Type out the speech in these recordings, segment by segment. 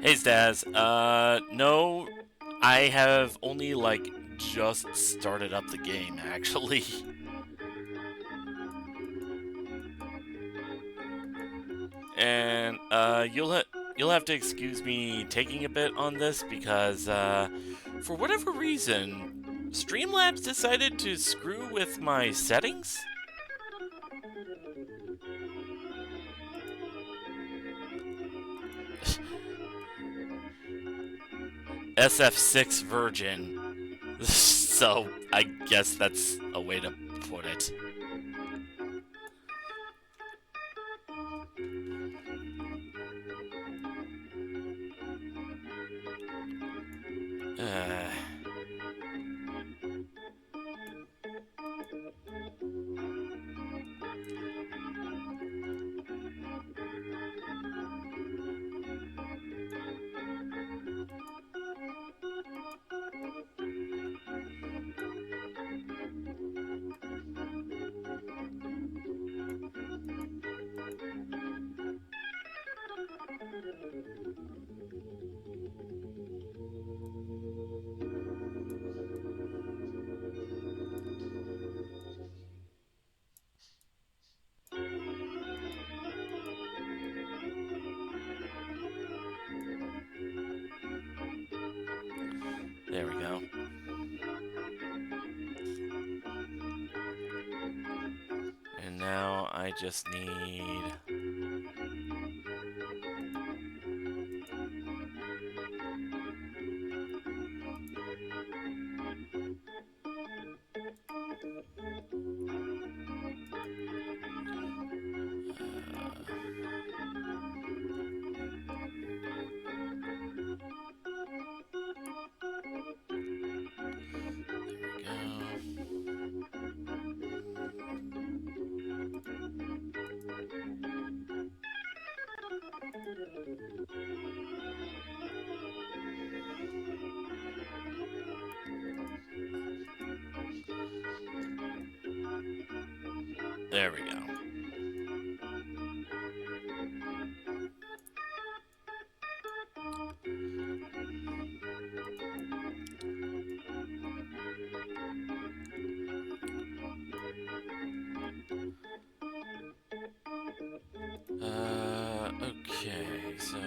Hey Staz, no, I have only, just started up the game, actually. And, you'll have to excuse me taking a bit on this because, for whatever reason, Streamlabs decided to screw with my settings? SF6 Virgin. So, I guess that's a way to put it. Uh, there we go. And now I just need... There we go. Okay, so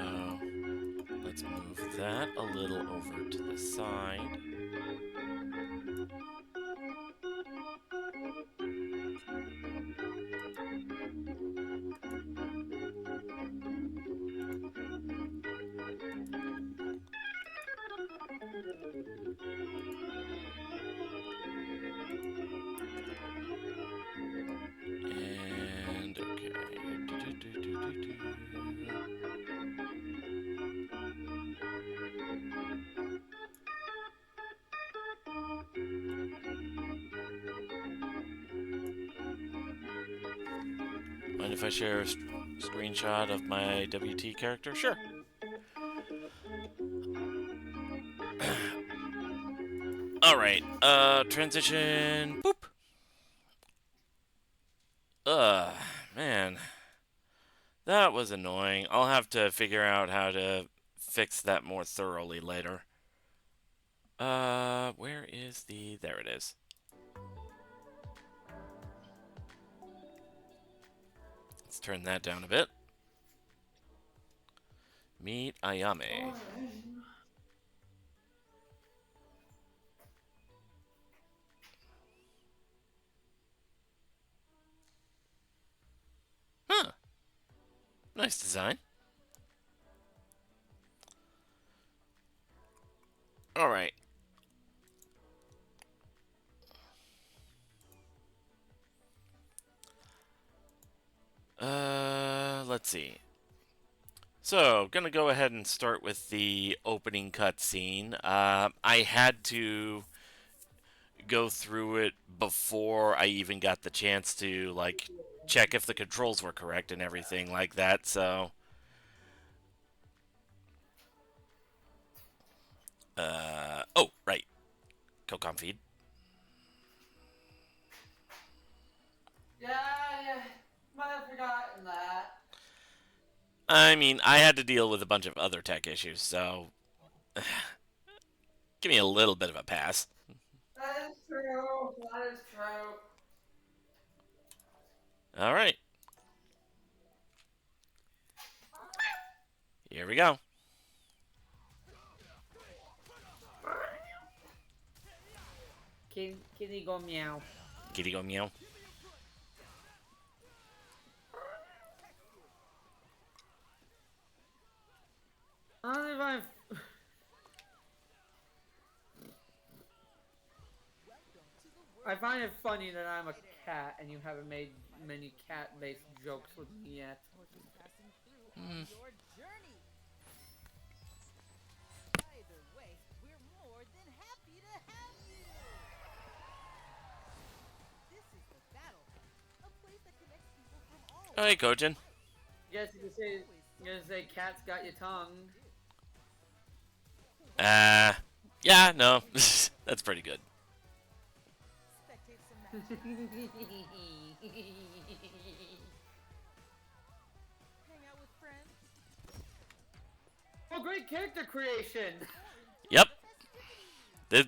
let's move that a little over to the side. And okay. Mind if I share a screenshot of my WT character? Sure. Alright, transition. Boop. Ugh, man. That was annoying. I'll have to figure out how to fix that more thoroughly later. Where is the... There it is. Let's turn that down a bit. Meet Ayame. Huh. Nice design. Alright. Let's see. So, gonna go ahead and start with the opening cutscene. I had to go through it before I even got the chance to, check if the controls were correct and everything like that, so... oh, right. Cocom feed. Yeah, might have forgotten that. I mean, I had to deal with a bunch of other tech issues, so give me a little bit of a pass. That is true. That is true. All right, here we go. Kitty go meow. Kitty go meow. I don't know if I find it funny that I'm a cat and you haven't made many cat-based jokes with me yet. Mm. Oh, hey, Kojin. Guess you gonna say cat's got your tongue. Uh, yeah, no, that's pretty good. Oh, great character creation! Yep,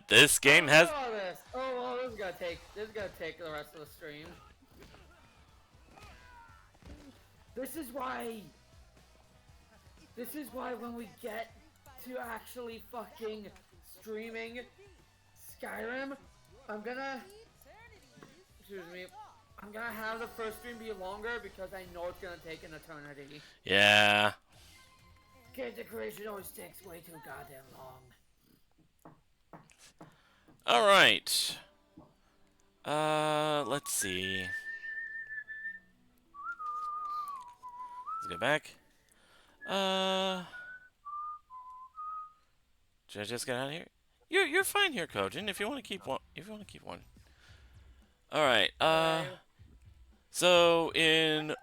this game Look has. at all this. Oh well, this is gonna take the rest of the stream. This is why. This is why when we get to actually fucking streaming Skyrim, I'm gonna. Excuse me. I'm gonna have the first stream be longer because I know it's gonna take an eternity. Yeah. Character creation always takes way too goddamn long. All right. Let's see. Let's go back. Should I just get out of here? You're fine here, Kojin. If you want to keep one, All right. Alright. So in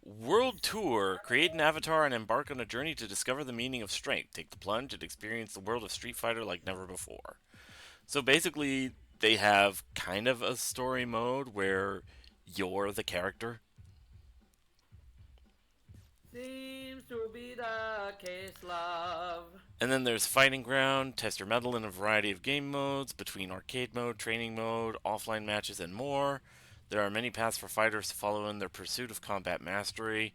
World Tour, create an avatar and embark on a journey to discover the meaning of strength. Take the plunge and experience the world of Street Fighter like never before. So basically, they have kind of a story mode where you're the character. Seems to be the case, love. And then there's Fighting Ground, test your mettle in a variety of game modes, between arcade mode, training mode, offline matches, and more. There are many paths for fighters to follow in their pursuit of combat mastery.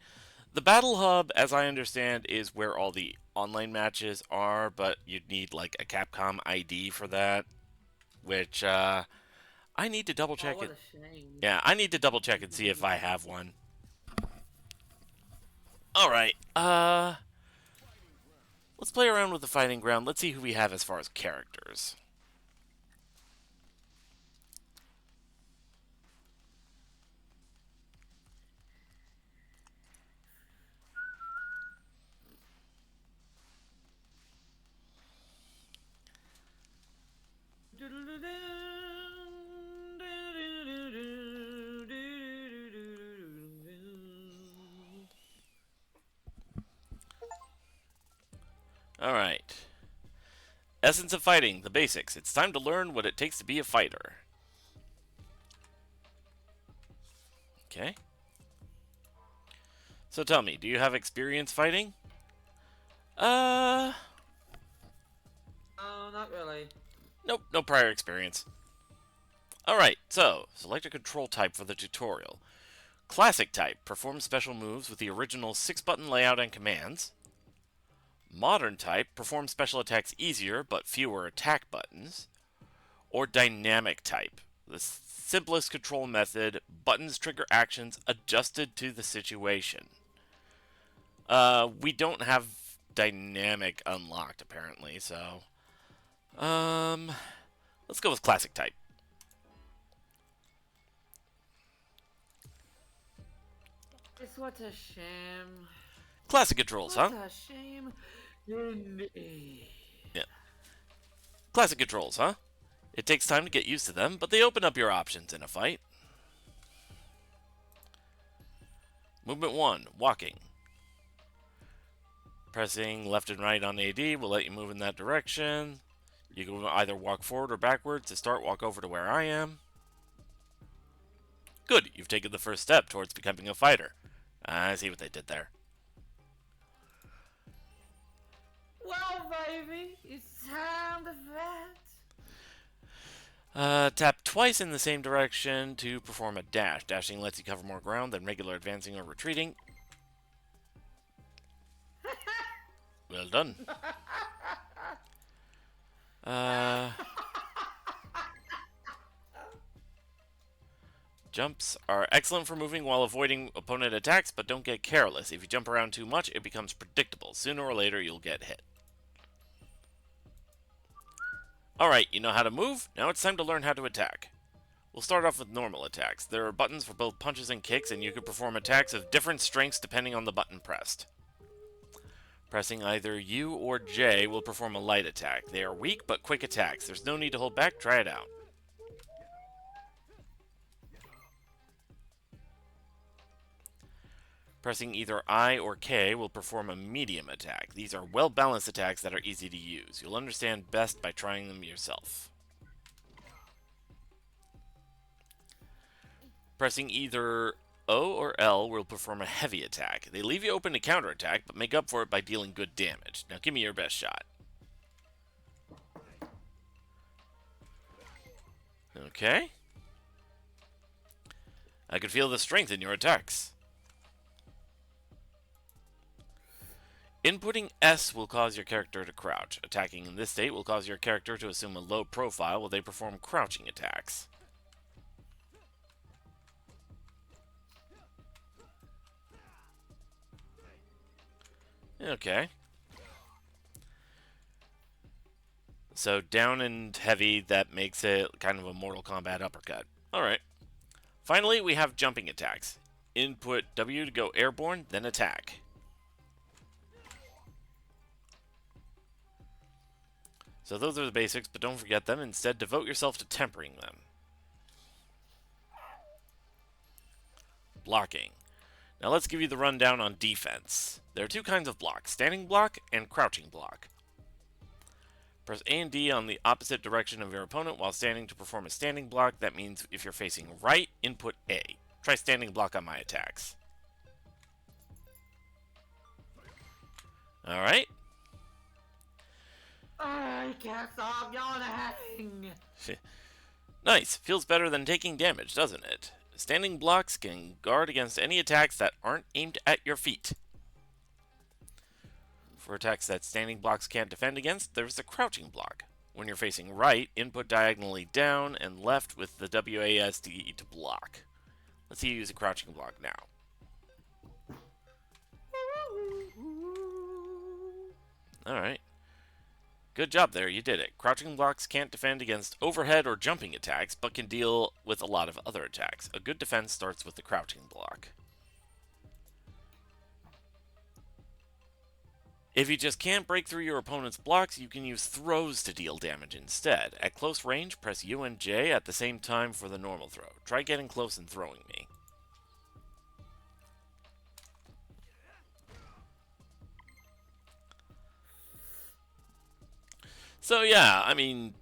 The Battle Hub, as I understand, is where all the online matches are, but you'd need like a Capcom ID for that, which I need to double Oh, check what it. a shame. Yeah, I need to double check and see if I have one. All right. Let's play around with the Fighting Ground. Let's see who we have as far as characters. All right. Essence of fighting, the basics. It's time to learn what it takes to be a fighter. Okay. So tell me, do you have experience fighting? Uh, Oh, not really. nope, no prior experience. Alright, so select a control type for the tutorial. Classic type, perform special moves with the original 6-button layout and commands. Modern type, perform special attacks easier but fewer attack buttons. Or dynamic type, the simplest control method, buttons trigger actions adjusted to the situation. We don't have dynamic unlocked apparently, so let's go with classic type. It's what a shame. Classic controls, huh? What a shame. Indeed. Yeah. Classic controls, huh? It takes time to get used to them, but they open up your options in a fight. Movement 1, walking. Pressing left and right on AD will let you move in that direction. You can either walk forward or backwards. To start, walk over to where I am. Good, you've taken the first step towards becoming a fighter. I see what they did there. Well, baby, it's time to fight. Tap twice in the same direction to perform a dash. Dashing lets you cover more ground than regular advancing or retreating. Well done. Jumps are excellent for moving while avoiding opponent attacks, but don't get careless. If you jump around too much, it becomes predictable. Sooner or later, you'll get hit. Alright, you know how to move? Now it's time to learn how to attack. We'll start off with normal attacks. There are buttons for both punches and kicks, and you can perform attacks of different strengths depending on the button pressed. Pressing either U or J will perform a light attack. They are weak but quick attacks. There's no need to hold back. Try it out. Pressing either I or K will perform a medium attack. These are well-balanced attacks that are easy to use. You'll understand best by trying them yourself. Pressing either O or L will perform a heavy attack. They leave you open to counterattack, but make up for it by dealing good damage. Now give me your best shot. Okay. I can feel the strength in your attacks. Inputting S will cause your character to crouch. Attacking in this state will cause your character to assume a low profile while they perform crouching attacks. Okay. So down and heavy, that makes it kind of a Mortal Kombat uppercut. Alright. Finally, we have jumping attacks. Input W to go airborne, then attack. So those are the basics, but don't forget them. Instead, devote yourself to tempering them. Blocking. Now let's give you the rundown on defense. There are two kinds of blocks, standing block and crouching block. Press A and D on the opposite direction of your opponent while standing to perform a standing block. That means if you're facing right, input A. Try standing block on my attacks. Alright. I can't stop yawning. Nice. Feels better than taking damage, doesn't it? Standing blocks can guard against any attacks that aren't aimed at your feet. For attacks that standing blocks can't defend against, there's the crouching block. When you're facing right, input diagonally down and left with the WASD to block. Let's see you use a crouching block now. Alright. Good job there, you did it. Crouching blocks can't defend against overhead or jumping attacks, but can deal with a lot of other attacks. A good defense starts with the crouching block. If you just can't break through your opponent's blocks, you can use throws to deal damage instead. At close range, press U and J at the same time for the normal throw. Try getting close and throwing me. So yeah, I mean,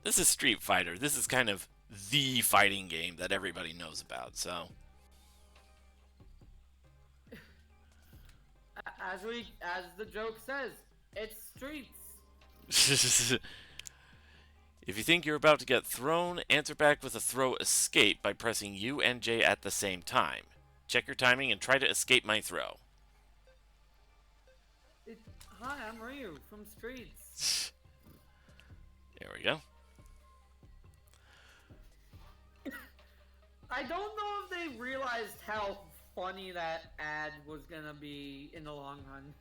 this is Street Fighter. This is kind of the fighting game that everybody knows about, so... As the joke says, it's streets. If you think you're about to get thrown, answer back with a throw escape by pressing U and J at the same time. Check your timing and try to escape my throw. Hi, I'm Ryu from Streets. There we go. I don't know if they realized how funny that ad was gonna be in the long run.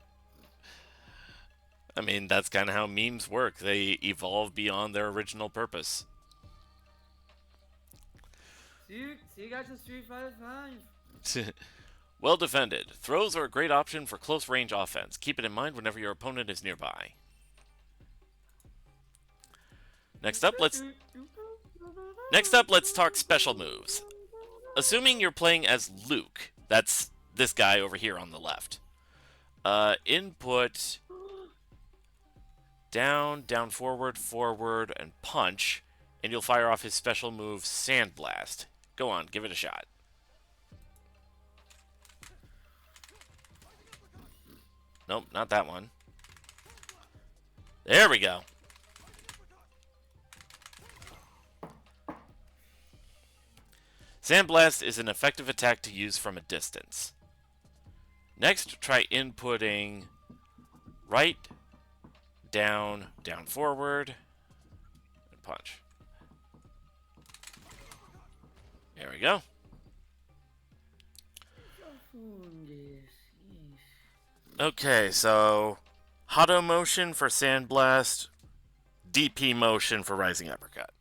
I mean, that's kind of how memes work. They evolve beyond their original purpose. See you guys in Street Fighter 5. Well defended. Throws are a great option for close range offense. Keep it in mind whenever your opponent is nearby. Next up, let's talk special moves. Assuming you're playing as Luke, that's this guy over here on the left. Input down, down, forward, forward, and punch, and you'll fire off his special move, Sandblast. Go on, give it a shot. Nope, not that one. There we go. Sandblast is an effective attack to use from a distance. Next, try inputting right, down, down forward, and punch. There we go. Okay, so Hado motion for Sandblast, DP motion for Rising Uppercut.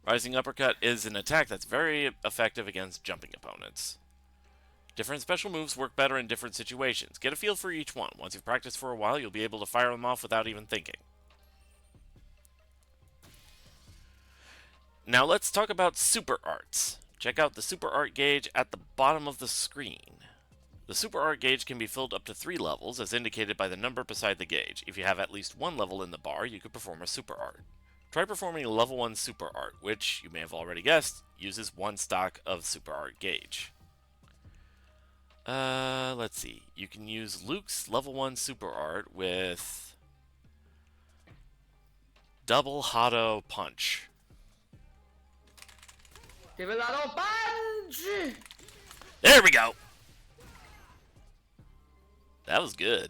Rising Uppercut is an attack that's very effective against jumping opponents. Different special moves work better in different situations. Get a feel for each one. Once you've practiced for a while, you'll be able to fire them off without even thinking. Now let's talk about super arts. Check out the super art gauge at the bottom of the screen. The super art gauge can be filled up to 3 levels, as indicated by the number beside the gauge. If you have at least 1 level in the bar, you could perform a super art. Try performing a level 1 super art, which, you may have already guessed, uses 1 stock of super art gauge. Let's see. You can use Luke's level 1 super art with double Hado punch. Develado punch! There we go! That was good.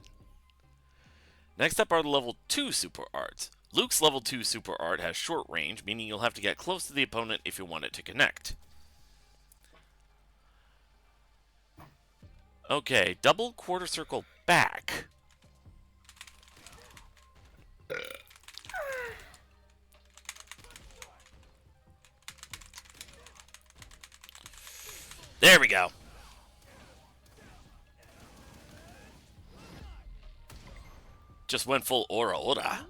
Next up are the level 2 super arts. Luke's level 2 super art has short range, meaning you'll have to get close to the opponent if you want it to connect. Okay, double quarter circle back. There we go. Just went full aura ora.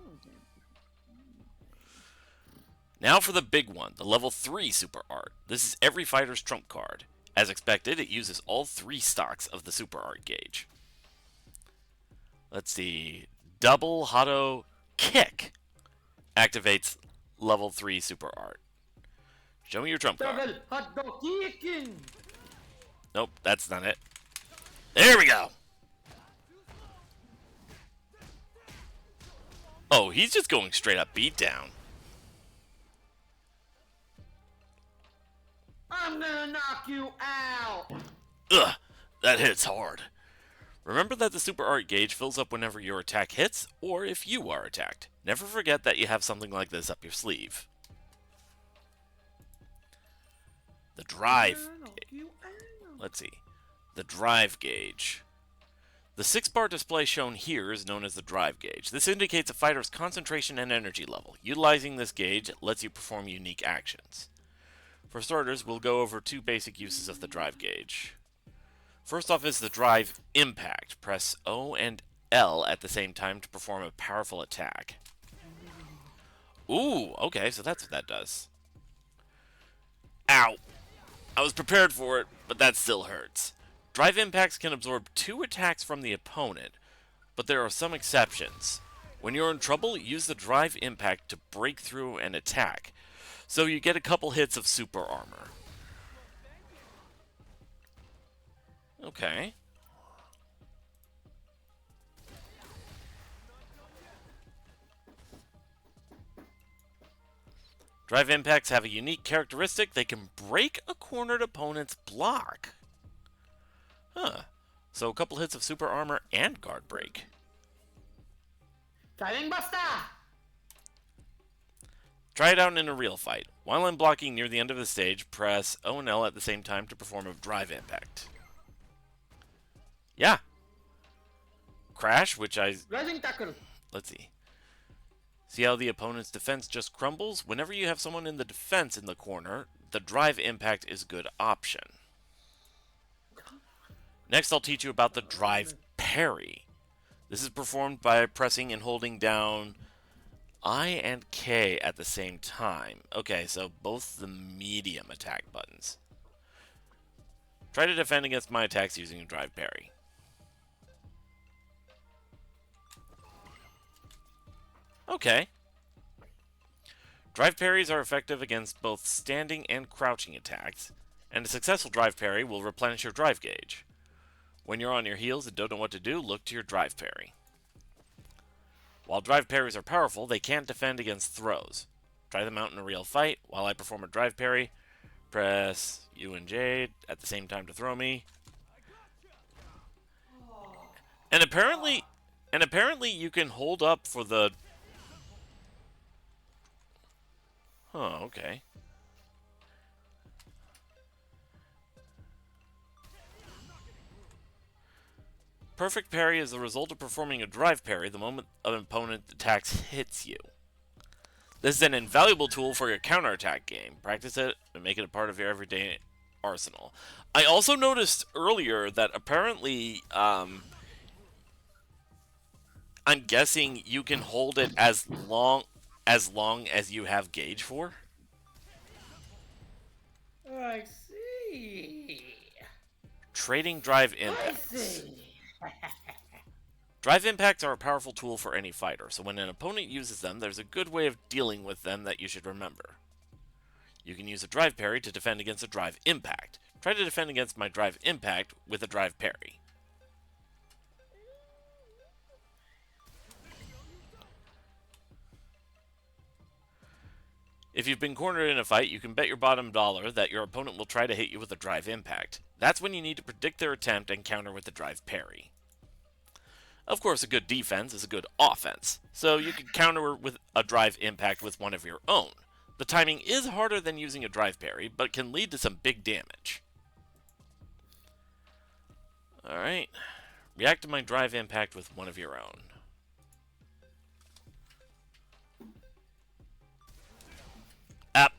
Now for the big one, the level 3 super art. This is every fighter's trump card. As expected, it uses all 3 stocks of the super art gauge. Let's see. Double Hado kick activates level 3 super art. Show me your trump card. Double Hado kicking! Nope, that's not it. There we go. Oh, he's just going straight up beatdown. I'm gonna knock you out! Ugh, that hits hard. Remember that the super art gauge fills up whenever your attack hits, or if you are attacked. Never forget that you have something like this up your sleeve. The drive. Let's see. The drive gauge. The 6-bar display shown here is known as the drive gauge. This indicates a fighter's concentration and energy level. Utilizing this gauge lets you perform unique actions. For starters, we'll go over 2 basic uses of the drive gauge. First off is the drive impact. Press O and L at the same time to perform a powerful attack. Ooh, okay, so that's what that does. Ow! I was prepared for it, but that still hurts. Drive impacts can absorb 2 attacks from the opponent, but there are some exceptions. When you're in trouble, use the drive impact to break through an attack, so you get a couple hits of super armor. Okay. Drive impacts have a unique characteristic. They can break a cornered opponent's block. Huh. So a couple hits of super armor and guard break. Driving Buster! Try it out in a real fight. While I'm blocking near the end of the stage, press O and L at the same time to perform a drive impact. Yeah. Crash, which Rising Tackle! let's see. See how the opponent's defense just crumbles? Whenever you have someone in the defense in the corner, the drive impact is a good option. Next, I'll teach you about the drive parry. This is performed by pressing and holding down I and K at the same time. Okay, so both the medium attack buttons. Try to defend against my attacks using a drive parry. Okay. Drive parries are effective against both standing and crouching attacks, and a successful drive parry will replenish your drive gauge. When you're on your heels and don't know what to do, look to your drive parry. While drive parries are powerful, they can't defend against throws. Try them out in a real fight. While I perform a drive parry, press U and J at the same time to throw me. And apparently you can hold up for the... Oh, okay. Perfect parry is the result of performing a drive parry the moment an opponent attacks hits you. This is an invaluable tool for your counterattack game. Practice it and make it a part of your everyday arsenal. I also noticed earlier that apparently, I'm guessing you can hold it as long as you have gauge for. I see. Trading drive I impacts. see. Drive impacts are a powerful tool for any fighter, so when an opponent uses them, there's a good way of dealing with them that you should remember. You can use a drive parry to defend against a drive impact. Try to defend against my drive impact with a drive parry. If you've been cornered in a fight, you can bet your bottom dollar that your opponent will try to hit you with a drive impact. That's when you need to predict their attempt and counter with a drive parry. Of course, a good defense is a good offense, so you can counter with a drive impact with one of your own. The timing is harder than using a drive parry, but can lead to some big damage. Alright, react to my drive impact with one of your own. Up.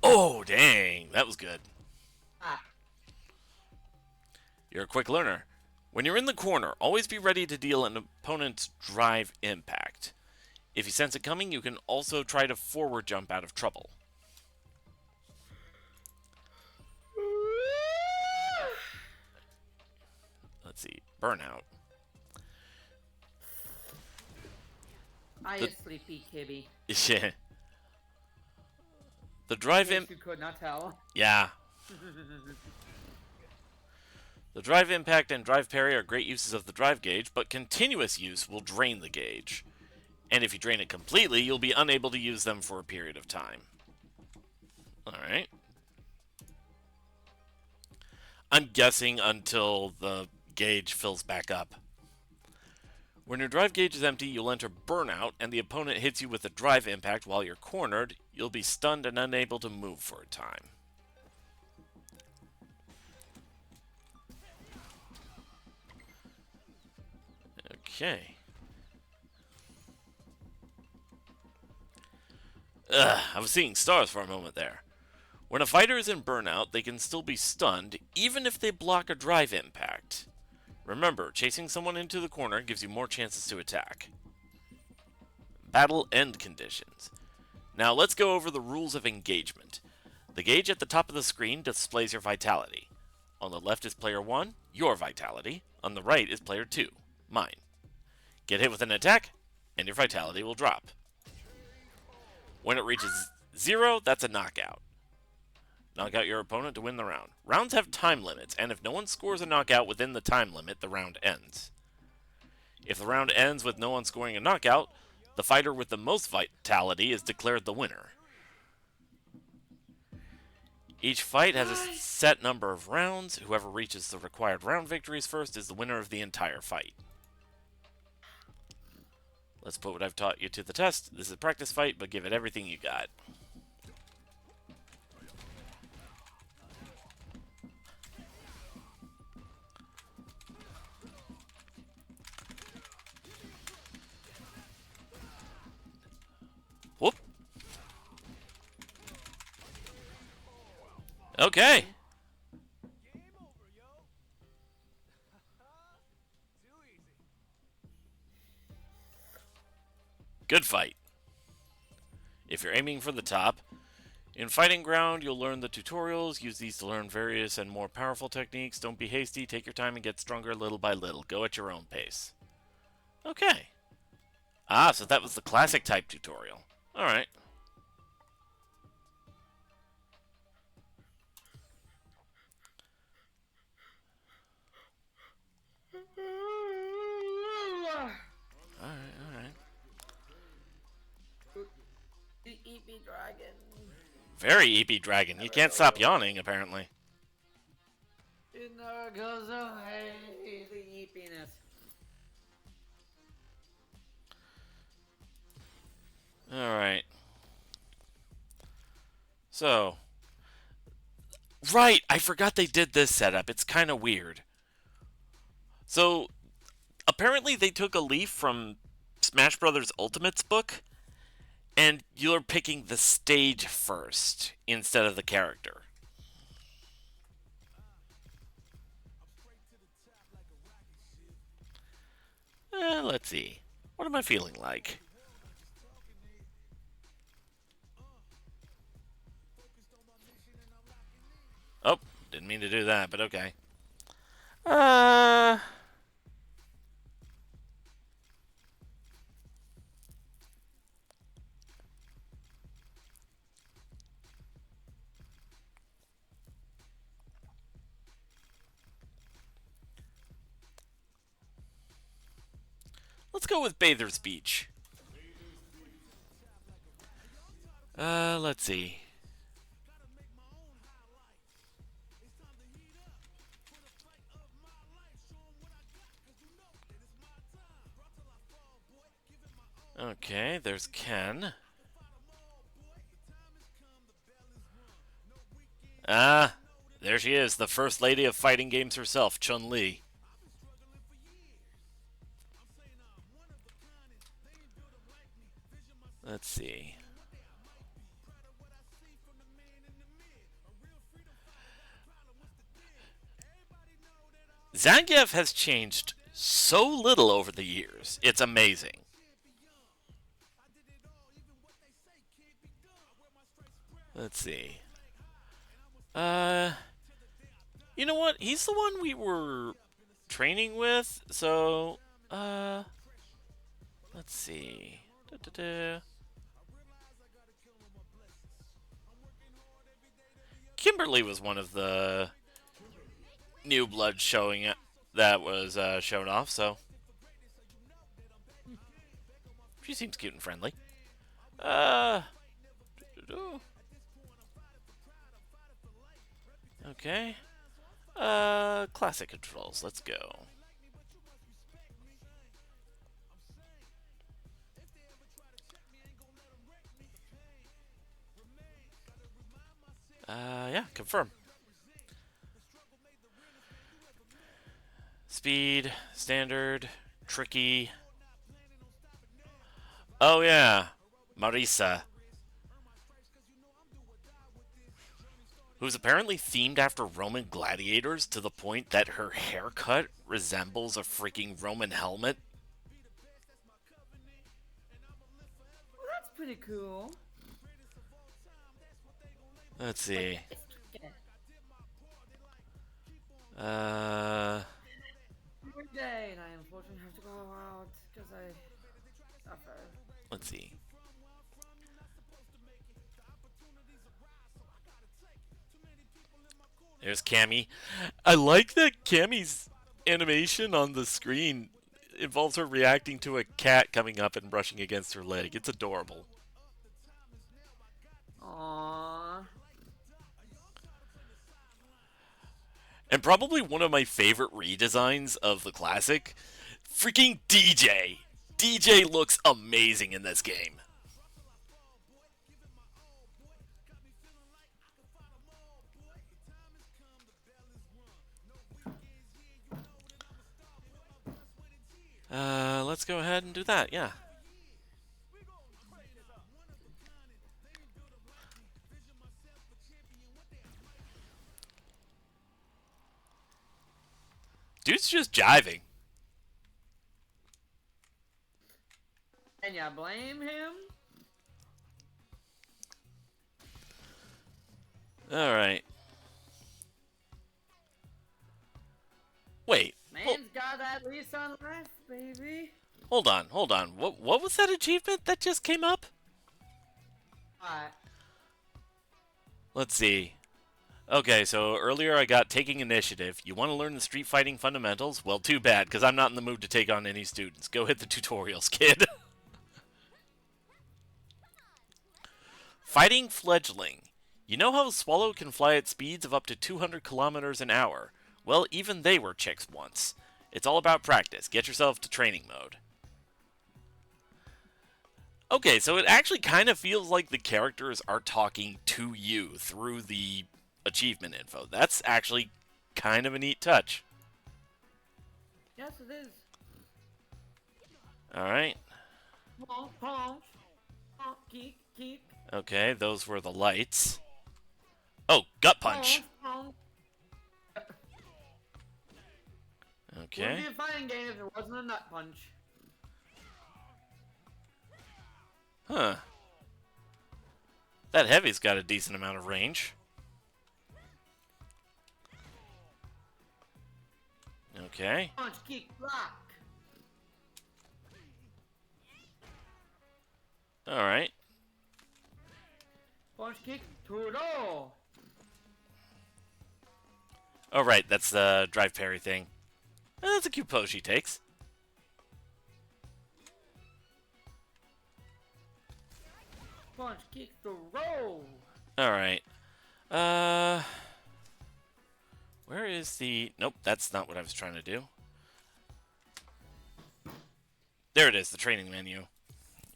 Oh, dang, that was good. You're a quick learner. When you're in the corner, always be ready to deal an opponent's drive impact. If you sense it coming, you can also try to forward jump out of trouble. Let's see, burnout. I a sleepy kibby. Yeah. The drive You could not tell. Yeah. The drive impact and drive parry are great uses of the drive gauge, but continuous use will drain the gauge. And if you drain it completely, you'll be unable to use them for a period of time. Alright. I'm guessing until the gauge fills back up. When your drive gauge is empty, you'll enter burnout, and the opponent hits you with a drive impact while you're cornered. You'll be stunned and unable to move for a time. Okay. I was seeing stars for a moment there. When a fighter is in burnout, they can still be stunned, even if they block a drive impact. Remember, chasing someone into the corner gives you more chances to attack. Battle end conditions. Now let's go over the rules of engagement. The gauge at the top of the screen displays your vitality. On the left is player 1, your vitality. On the right is player 2, mine. Get hit with an attack, and your vitality will drop. When it reaches 0, that's a knockout. Knock out your opponent to win the round. Rounds have time limits, and if no one scores a knockout within the time limit, the round ends. If the round ends with no one scoring a knockout, the fighter with the most vitality is declared the winner. Each fight has a set number of rounds. Whoever reaches the required round victories first is the winner of the entire fight. Let's put what I've taught you to the test. This is a practice fight, but give it everything you got. Whoop. Okay. Good fight. If you're aiming for the top, in Fighting Ground, you'll learn the tutorials. Use these to learn various and more powerful techniques. Don't be hasty. Take your time and get stronger little by little. Go at your own pace. Okay. Ah, so that was the classic type tutorial. Alright. Very EP Dragon. You can't stop yawning, apparently. It never goes away, the yeepiness. Alright. So. Right! I forgot they did this setup. It's kind of weird. So, apparently they took a leaf from Smash Brothers Ultimate's book, and you're picking the stage first instead of the character. Let's see. What am I feeling like? Oh, didn't mean to do that, but okay. Uh... Let's go with Bather's Beach. Let's see. Okay, there's Ken. Ah, there she is, the first lady of fighting games herself, Chun-Li. Let's see. Zangief has changed so little over the years. It's amazing. Let's see. You know what? He's the one we were training with, so, let's see. Kimberly was one of the new blood showing that was shown off, so she seems cute and friendly. Okay. Classic controls. Let's go. Yeah, confirm. Speed, standard, tricky. Oh yeah, Marisa. Who's apparently themed after Roman gladiators to the point that her haircut resembles a freaking Roman helmet. Well, that's pretty cool. Let's see. Every day, and I unfortunately have to go out because I suffer. Let's see. There's Cammy. I like that Cammy's animation on the screen involves her reacting to a cat coming up and brushing against her leg. It's adorable. Aww. And probably one of my favorite redesigns of the classic, freaking DJ. DJ looks amazing in this game. Let's go ahead and do that, yeah. Dude's just jiving. Can ya blame him? Alright. Wait. Man's got that lease on life, baby. Hold on. What was that achievement that just came up? Alright. Let's see. Okay, so earlier I got taking initiative. You want to learn the street fighting fundamentals? Well, too bad, because I'm not in the mood to take on any students. Go hit the tutorials, kid. Fighting fledgling. You know how a swallow can fly at speeds of up to 200 kilometers an hour? Well, even they were chicks once. It's all about practice. Get yourself to training mode. Okay, so it actually kind of feels like the characters are talking to you through the achievement info. That's actually kind of a neat touch. Yes, it is. Alright. Honk, honk. Honk, geek, geek. Okay, those were the lights. Oh, gut punch. Honk, honk. Wouldn't Okay. be a fighting game if it wasn't a nut punch. Huh. That heavy's got a decent amount of range. Okay. Punch, kick, block. Alright. Punch, kick, turtle. Oh, right, that's the drive parry thing. That's a cute pose she takes. Punch, kick, throw. Alright. Where is the... Nope, that's not what I was trying to do. There it is, the training menu.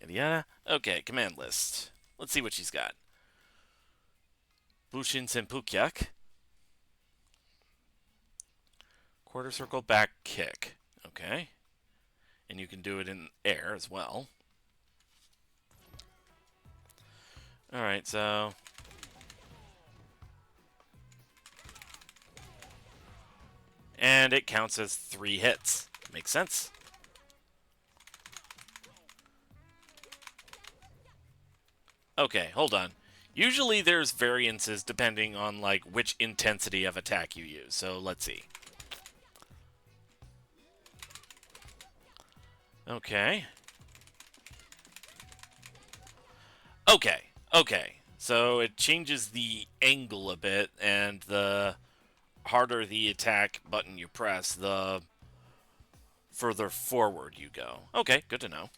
Yada yada. Okay, command list. Let's see what she's got. Bushin Senpukyak. Quarter circle back kick. Okay. And you can do it in air as well. Alright, so... And it counts as 3 hits. Makes sense. Okay, hold on. Usually there's variances depending on, like, which intensity of attack you use. So, let's see. Okay. Okay. So it changes the angle a bit, and the harder the attack button you press, the further forward you go. Okay, good to know.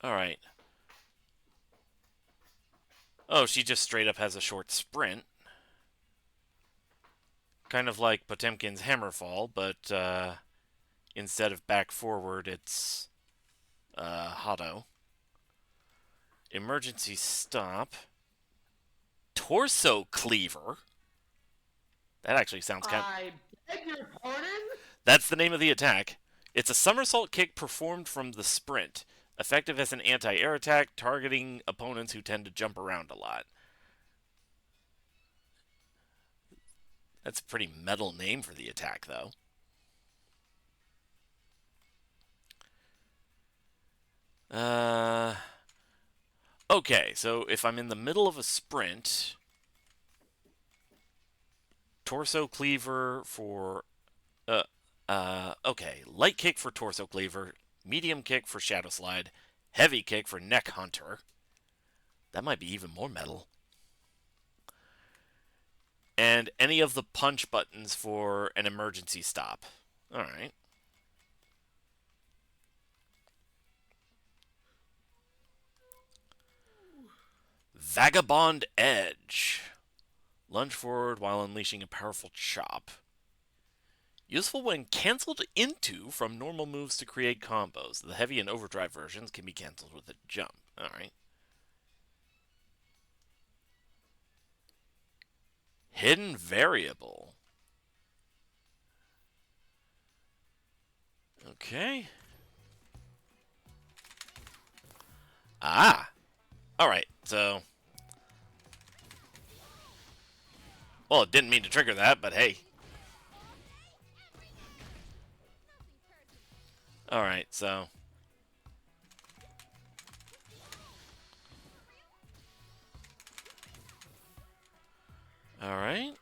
Alright. Oh, she just straight up has a short sprint. Kind of like Potemkin's Hammerfall, but instead of back forward, it's Hado. Emergency stop. Torso cleaver. That actually sounds kind of... I beg your pardon? That's the name of the attack. It's a somersault kick performed from the sprint. Effective as an anti-air attack, targeting opponents who tend to jump around a lot. That's a pretty metal name for the attack, though. Okay, so if I'm in the middle of a sprint, torso cleaver for... okay, light kick for torso cleaver, medium kick for shadow slide, heavy kick for neck hunter. That might be even more metal. And any of the punch buttons for an emergency stop. Alright. Vagabond Edge. Lunge forward while unleashing a powerful chop. Useful when cancelled into from normal moves to create combos. The heavy and overdrive versions can be cancelled with a jump. Alright. Hidden variable. Okay. Ah. Alright, so... Well, it didn't mean to trigger that, but hey. Alright, so... Alright.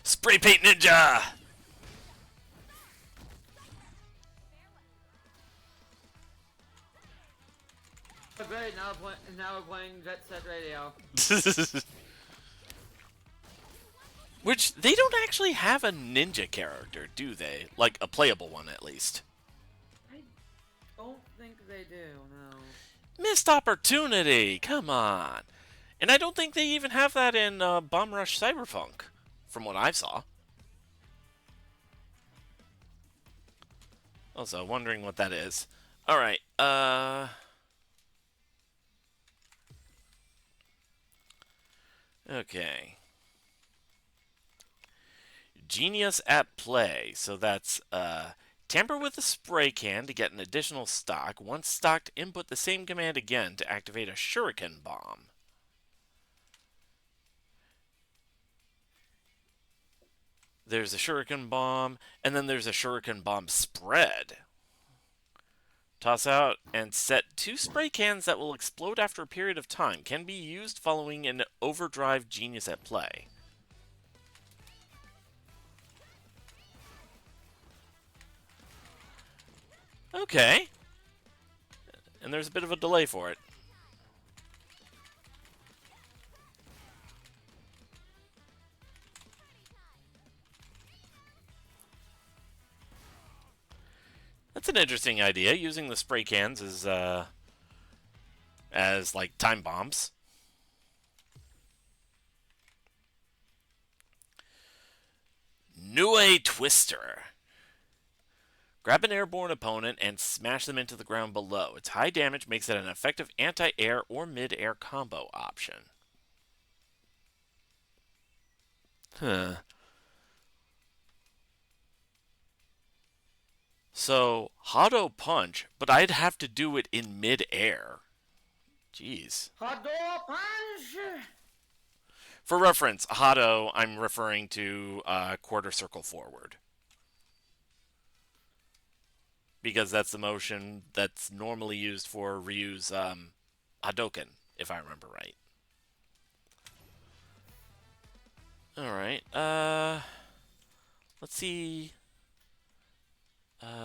Spray paint ninja! great. Now we're playing Jet Set Radio. Which, they don't actually have a ninja character, do they? Like, a playable one, at least. I don't think they do, no. Missed opportunity! Come on! And I don't think they even have that in Bomb Rush Cyberpunk, from what I saw. Also, wondering what that is. Alright, okay. Genius at play. So that's, tamper with a spray can to get an additional stock. Once stocked, input the same command again to activate a shuriken bomb. There's a shuriken bomb, and then there's a shuriken bomb spread. Toss out and set 2 spray cans that will explode after a period of time. Can be used following an overdrive genius at play. Okay. And there's a bit of a delay for it. That's an interesting idea, using the spray cans as like time bombs. Nue Twister. Grab an airborne opponent and smash them into the ground below. Its high damage makes it an effective anti-air or mid-air combo option. Huh. So, Hado Punch, but I'd have to do it in mid-air. Jeez. Hado Punch! For reference, Hado, I'm referring to quarter circle forward. Because that's the motion that's normally used for Ryu's Hadoken, if I remember right. Alright, let's see.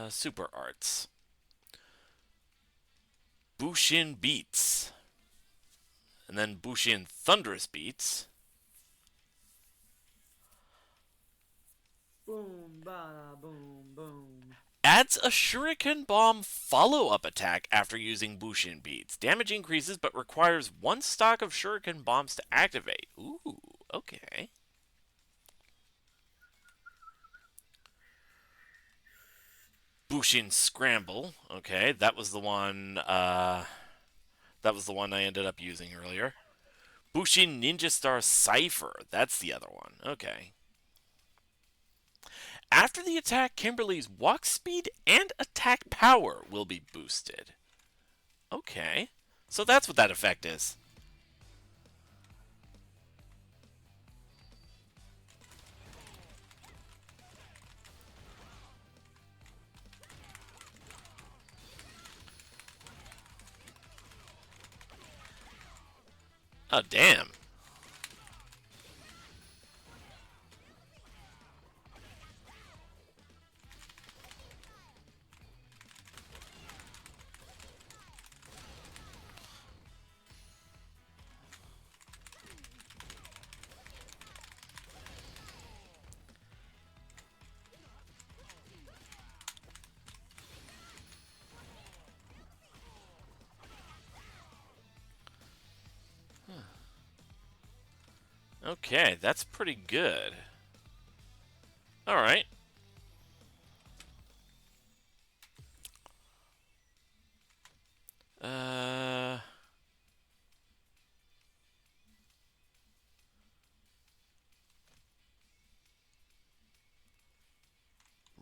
Super Arts. Bushin Beats. And then Bushin Thunderous Beats. Boom, bada, boom, boom. Adds a Shuriken Bomb follow-up attack after using Bushin Beats. Damage increases but requires 1 stock of Shuriken Bombs to activate. Ooh, okay. Bushin Scramble. Okay, that was the one I ended up using earlier. Bushin Ninja Star Cypher. That's the other one. Okay. After the attack, Kimberly's walk speed and attack power will be boosted. Okay. So that's what that effect is. Oh, damn. Okay, that's pretty good. Alright.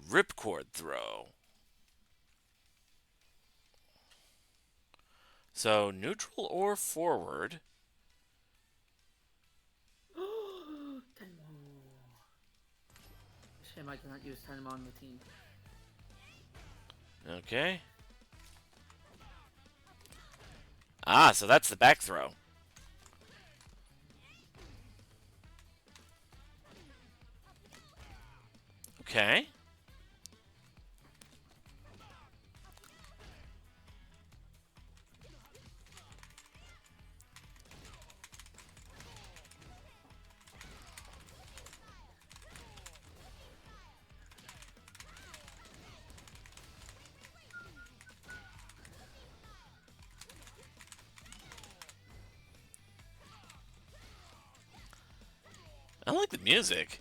Ripcord Throw. So, neutral or forward. Shame I cannot use Tenma on the team. Okay. Ah, so that's the back throw. Okay. I like the music.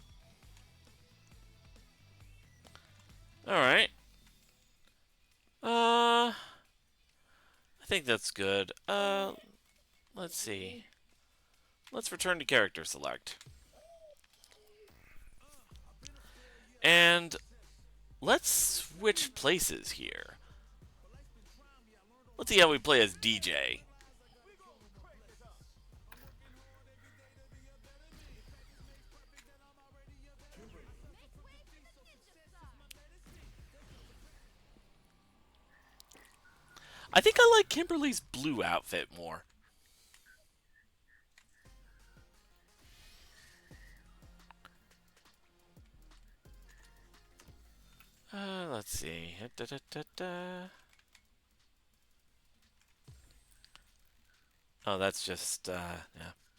Alright. I think that's good. Let's see. Let's return to character select. And let's switch places here. Let's see how we play as DJ. I think I like Kimberly's blue outfit more. Let's see. Da, da, da, da. Oh, that's just, yeah.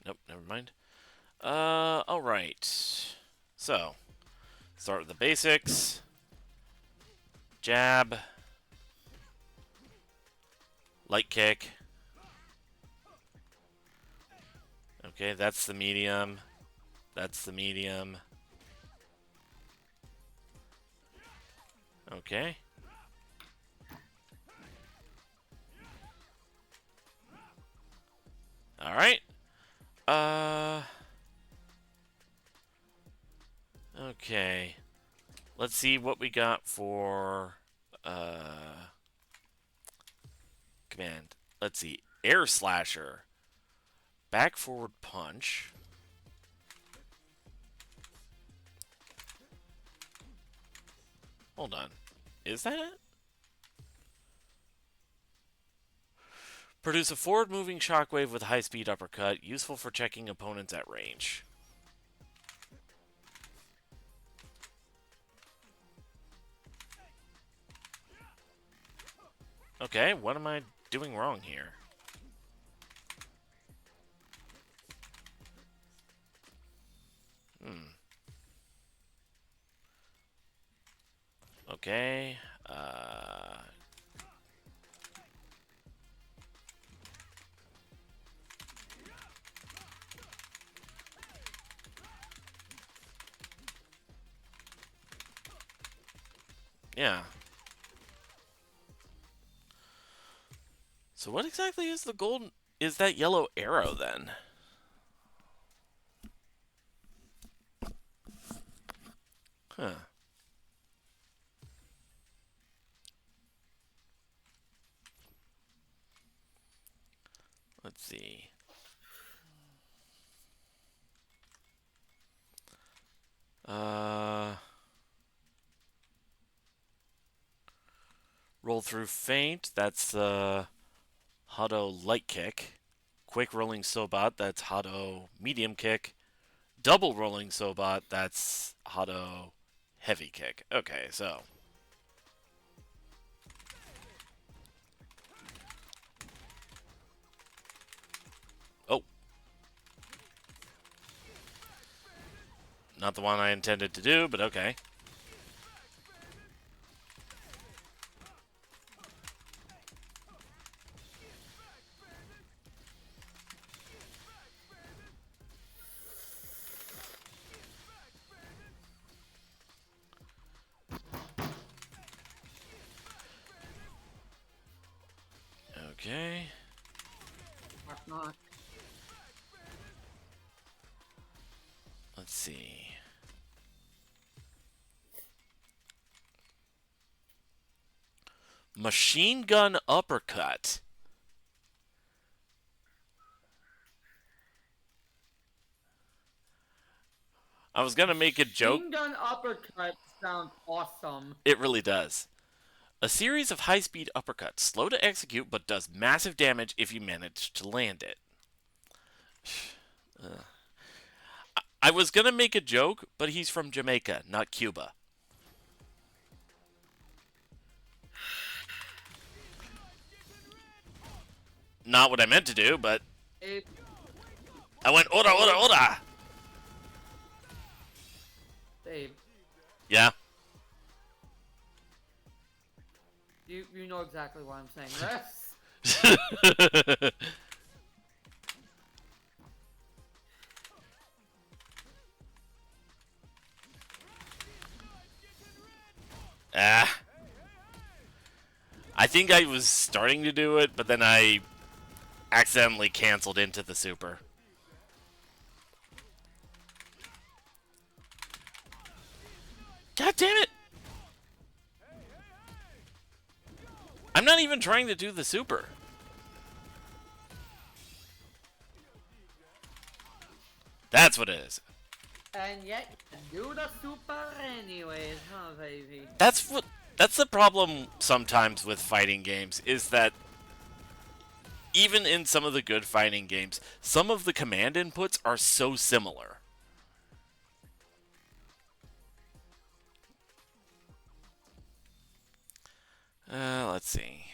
Nope, never mind. Alright. So, start with the basics. Jab. Light kick. Okay, that's the medium. That's the medium. Okay. Alright. Okay. Let's see what we got for, command. Let's see. Air slasher. Back forward punch. Hold on. Is that it? Produce a forward-moving shockwave with high-speed uppercut, useful for checking opponents at range. Okay, what am I doing wrong here? Okay, yeah. So what exactly is the golden... Is that yellow arrow, then? Huh. Let's see. Roll through feint. That's Hado light kick. Quick rolling Sobat. That's Hado medium kick. Double rolling Sobat. That's Hado heavy kick. Okay, so. Oh. Not the one I intended to do, but okay. Okay. Knock, knock. Let's see. Machine gun uppercut. I was gonna make a joke. Machine gun uppercut sounds awesome. It really does. A series of high-speed uppercuts, slow to execute, but does massive damage if you manage to land it. I was gonna make a joke, but he's from Jamaica, not Cuba. Not what I meant to do, but I went ora ora ora. Dave, Yeah. you know exactly why I'm saying this. I think I was starting to do it, but then I accidentally canceled into the super. God damn it! I'm not even trying to do the super. That's what it is. And yet, you do the super anyways, huh, baby? That's the problem sometimes with fighting games, is that even in some of the good fighting games, some of the command inputs are so similar. Let's see.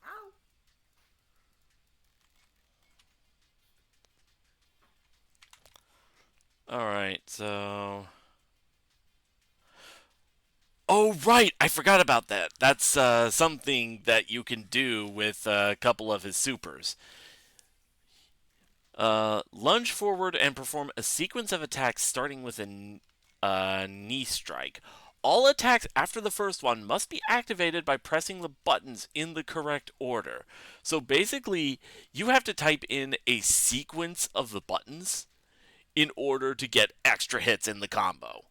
Ow. Alright, so... Oh, right! I forgot about that. That's something that you can do with a couple of his supers. Lunge forward and perform a sequence of attacks starting with a knee strike. All attacks after the first one must be activated by pressing the buttons in the correct order. So basically, you have to type in a sequence of the buttons in order to get extra hits in the combo.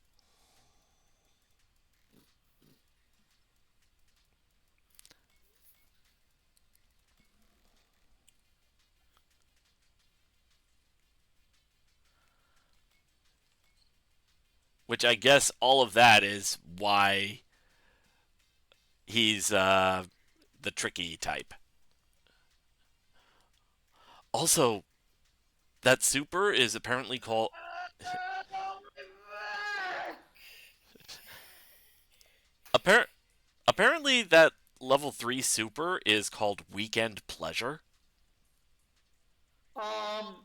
Which I guess all of that is why he's the tricky type. Also, that super is apparently called. Appar- Apparently, that level 3 super is called Weekend Pleasure. Um,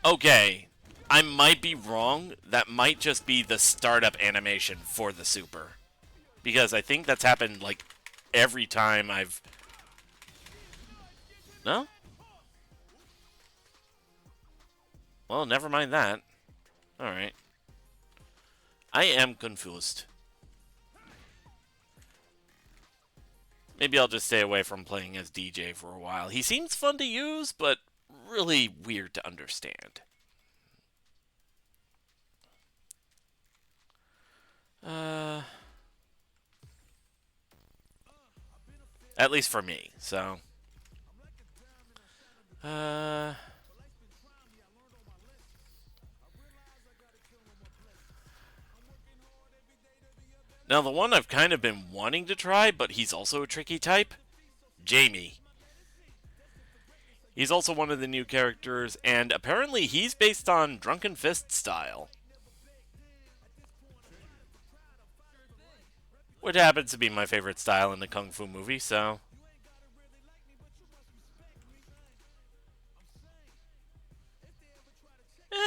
Okay, I might be wrong. That might just be the startup animation for the super. Because I think that's happened like every time I've. No? Well, never mind that. Alright. I am confused. Maybe I'll just stay away from playing as DJ for a while. He seems fun to use, but really weird to understand. Uh, at least for me. So, uh, now the one I've kind of been wanting to try, but he's also a tricky type, Jamie. He's also one of the new characters, and apparently he's based on Drunken Fist style, which happens to be my favorite style in the Kung Fu movie, so.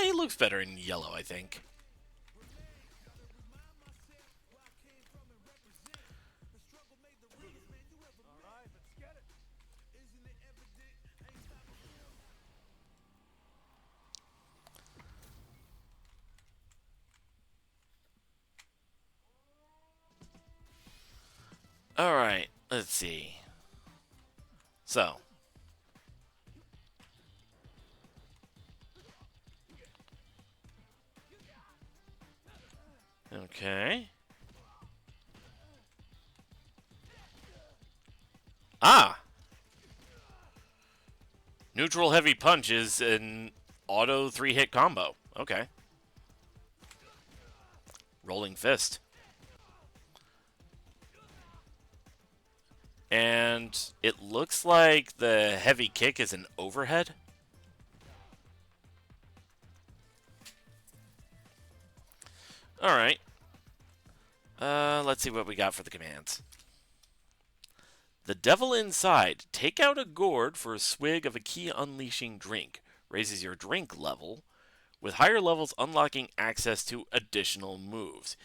He looks better in yellow, I think. Alright, let's see. So. Okay. Ah! Neutral heavy punch is an auto 3-hit combo. Okay. Rolling fist. And it looks like the heavy kick is an overhead. Alright. Let's see what we got for the commands. The devil inside. Take out a gourd for a swig of a key unleashing drink. Raises your drink level. with higher levels unlocking access to additional moves.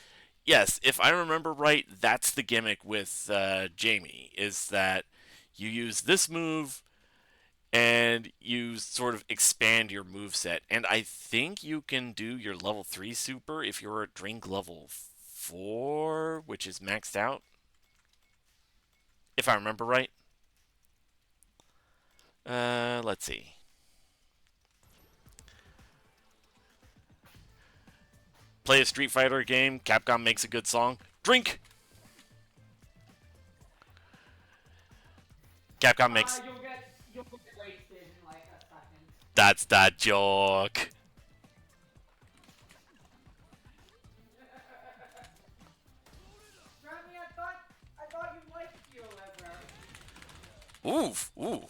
Yes, if I remember right, that's the gimmick with Jamie, is that you use this move and you sort of expand your move set. And I think you can do your level 3 super if you're at drink level 4, which is maxed out, if I remember right. Let's see. Play a Street Fighter game, Capcom makes a good song. Drink! Capcom makes. You'll get wasted in like a second. That's that joke. Remy, I thought you liked your liver. Oof, ooh.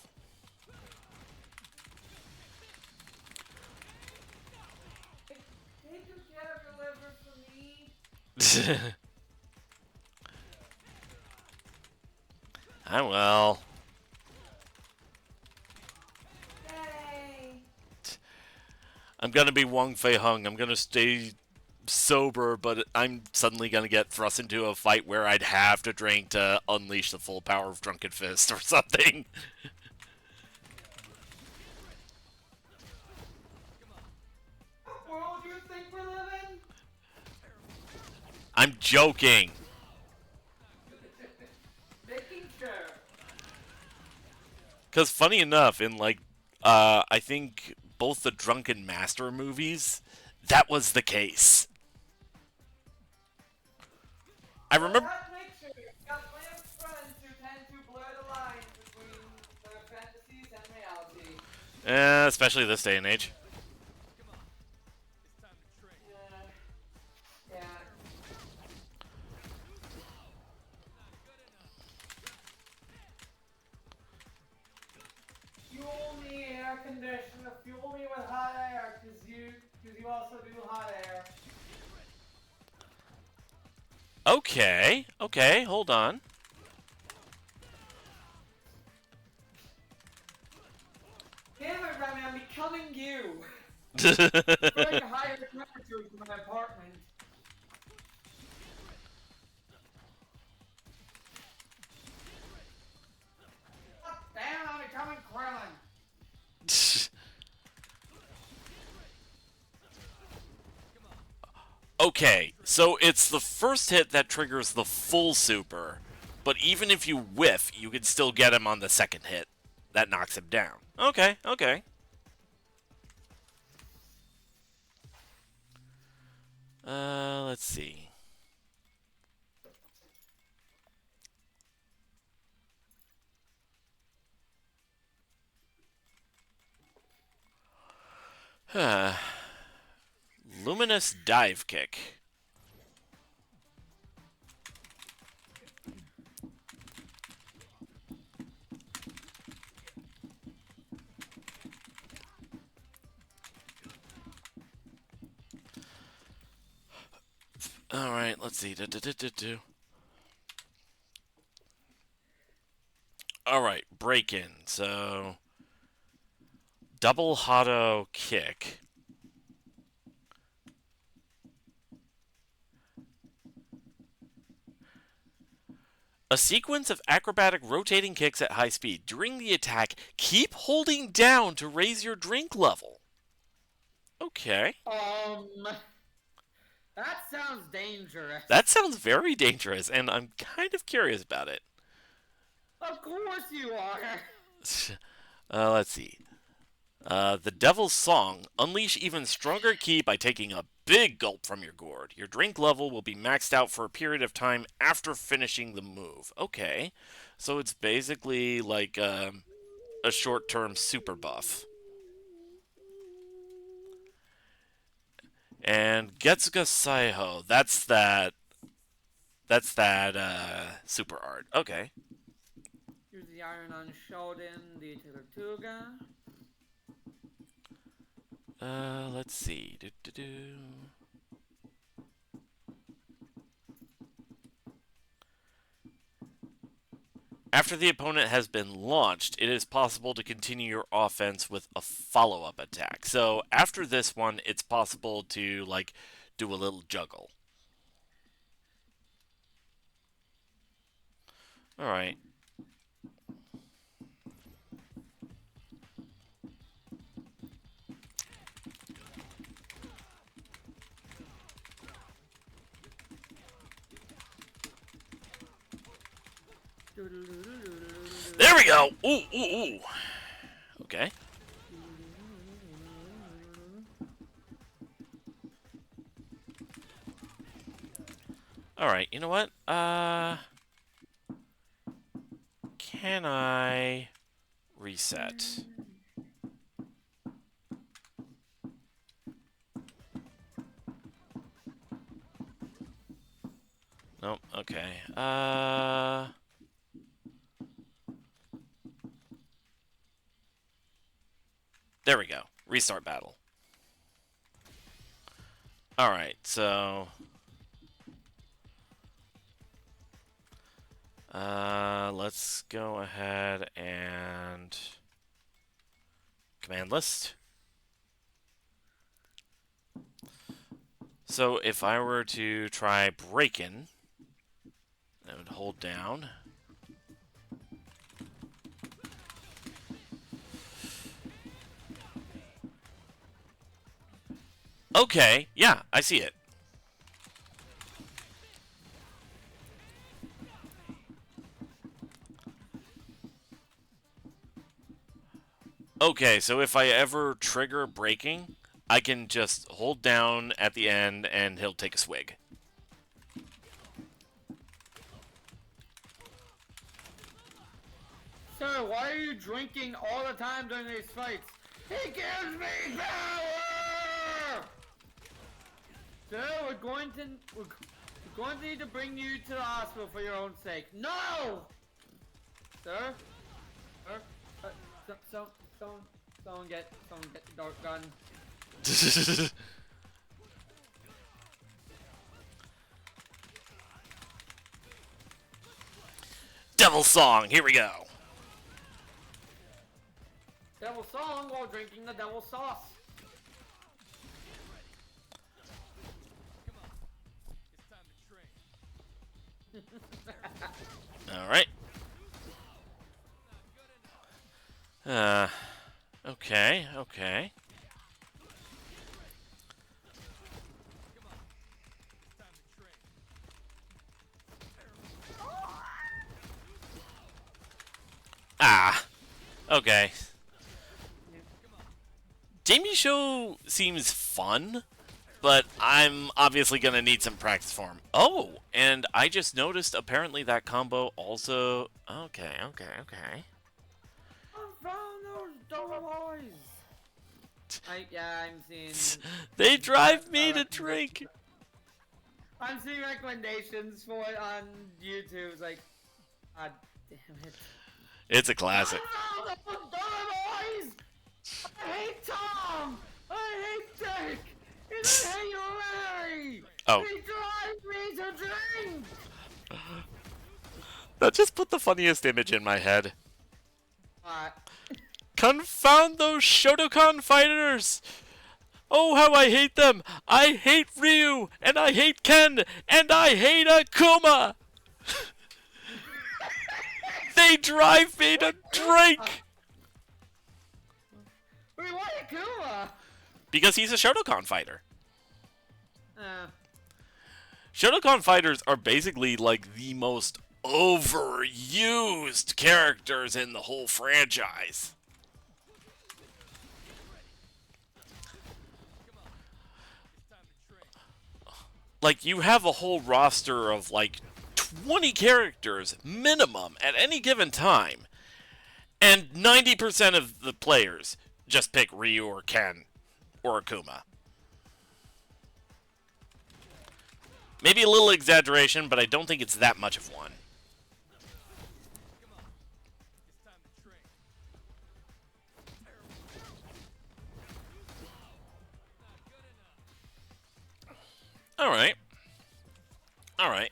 Take good care of your liver for me. I will. Yay! I'm gonna be Wong Fei Hung. I'm gonna stay sober, but I'm suddenly gonna get thrust into a fight where I'd have to drink to unleash the full power of Drunken Fist or something. What world do you think we live in? I'm joking. Making sure. Because funny enough, in like, I think both the Drunken Master movies, that was the case. I Well, remember. that makes sure you've got plenty of friends who tend to blur the lines between their fantasies and reality. Especially this day and age. Yeah. Fuel me air conditioner. Fuel me with hot air, cause you also do hot air. Okay, hold on. Damn it, Remy, I'm becoming you. Very higher temperatures in my apartment. Damn, I'm becoming Krillin. Okay, so it's the first hit that triggers the full super, but even if you whiff, you can still get him on the second hit. That knocks him down. Okay. Let's see. Luminous Dive Kick. Alright, let's see. Alright, break in. So, double Hado kick. A sequence of acrobatic rotating kicks at high speed. During the attack, keep holding down to raise your drink level. Okay. That sounds dangerous. That sounds very dangerous, and I'm kind of curious about it. Of course you are. Let's see. The Devil's Song. Unleash even stronger ki by taking a big gulp from your gourd. Your drink level will be maxed out for a period of time after finishing the move. Okay. So it's basically like a short-term super buff. And Getsuga Saiho. That's that super art. Okay. Use the iron on Shoden, the Tortuga. Let's see. After the opponent has been launched, it is possible to continue your offense with a follow-up attack. So after this one, it's possible to like do a little juggle. All right. There we go. Ooh, ooh, ooh. Okay. All right. You know what? Can I reset? Nope. Okay. There we go. Restart battle. All right. So, let's go ahead and command list. So if I were to try breaking, I would hold down. Okay, yeah, I see it. Okay, so if I ever trigger breaking, I can just hold down at the end and he'll take a swig. Sir, why are you drinking all the time during these fights? He gives me power! Sir, we're going to need to bring you to the hospital for your own sake. No! Sir? Sir? Someone get the dark gun. Devil Song, here we go. Devil song while drinking the devil sauce. Alright. Okay, okay. Ah, okay. Jamie Show seems fun, but I'm obviously going to need some practice for him. Oh, and I just noticed apparently that combo also... Okay, okay, okay. I found those double boys. I'm seeing... They drive me to drink! I'm seeing recommendations for it on YouTube. It's like, God damn it. It's a classic. I found those double boys! I hate Tom! I hate Dick! And I hate Larry! Oh. They drive me to drink! That just put the funniest image in my head. What? Confound those Shotokan fighters! Oh, how I hate them! I hate Ryu, and I hate Ken, and I hate Akuma! They drive me to drink! Wait, why Akuma? Because he's a Shotokan fighter. Uh, Shotokan fighters are basically like the most overused characters in the whole franchise. Like, you have a whole roster of like 20 characters minimum at any given time, and 90% of the players just pick Ryu or Ken or Akuma. Maybe a little exaggeration, but I don't think it's that much of one. Alright. Alright.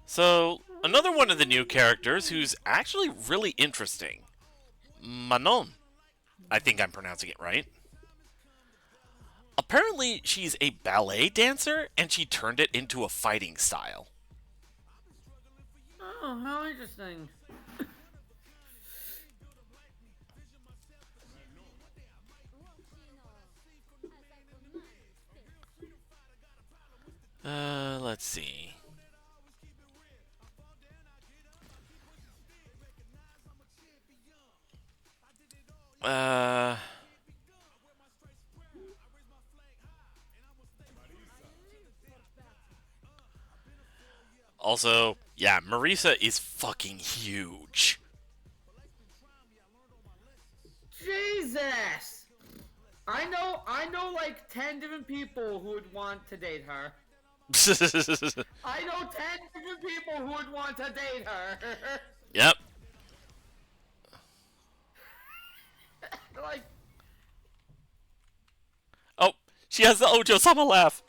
So, another one of the new characters who's actually really interesting. Manon. I think I'm pronouncing it right. Apparently, she's a ballet dancer and she turned it into a fighting style. Oh, how interesting. Let's see. Uh, Also, yeah, Marisa is fucking huge. Jesus! I know like 10 different people who would want to date her. I know 10 different people who would want to date her. Yep. Like, Oh, she has the Ojo Sama laugh.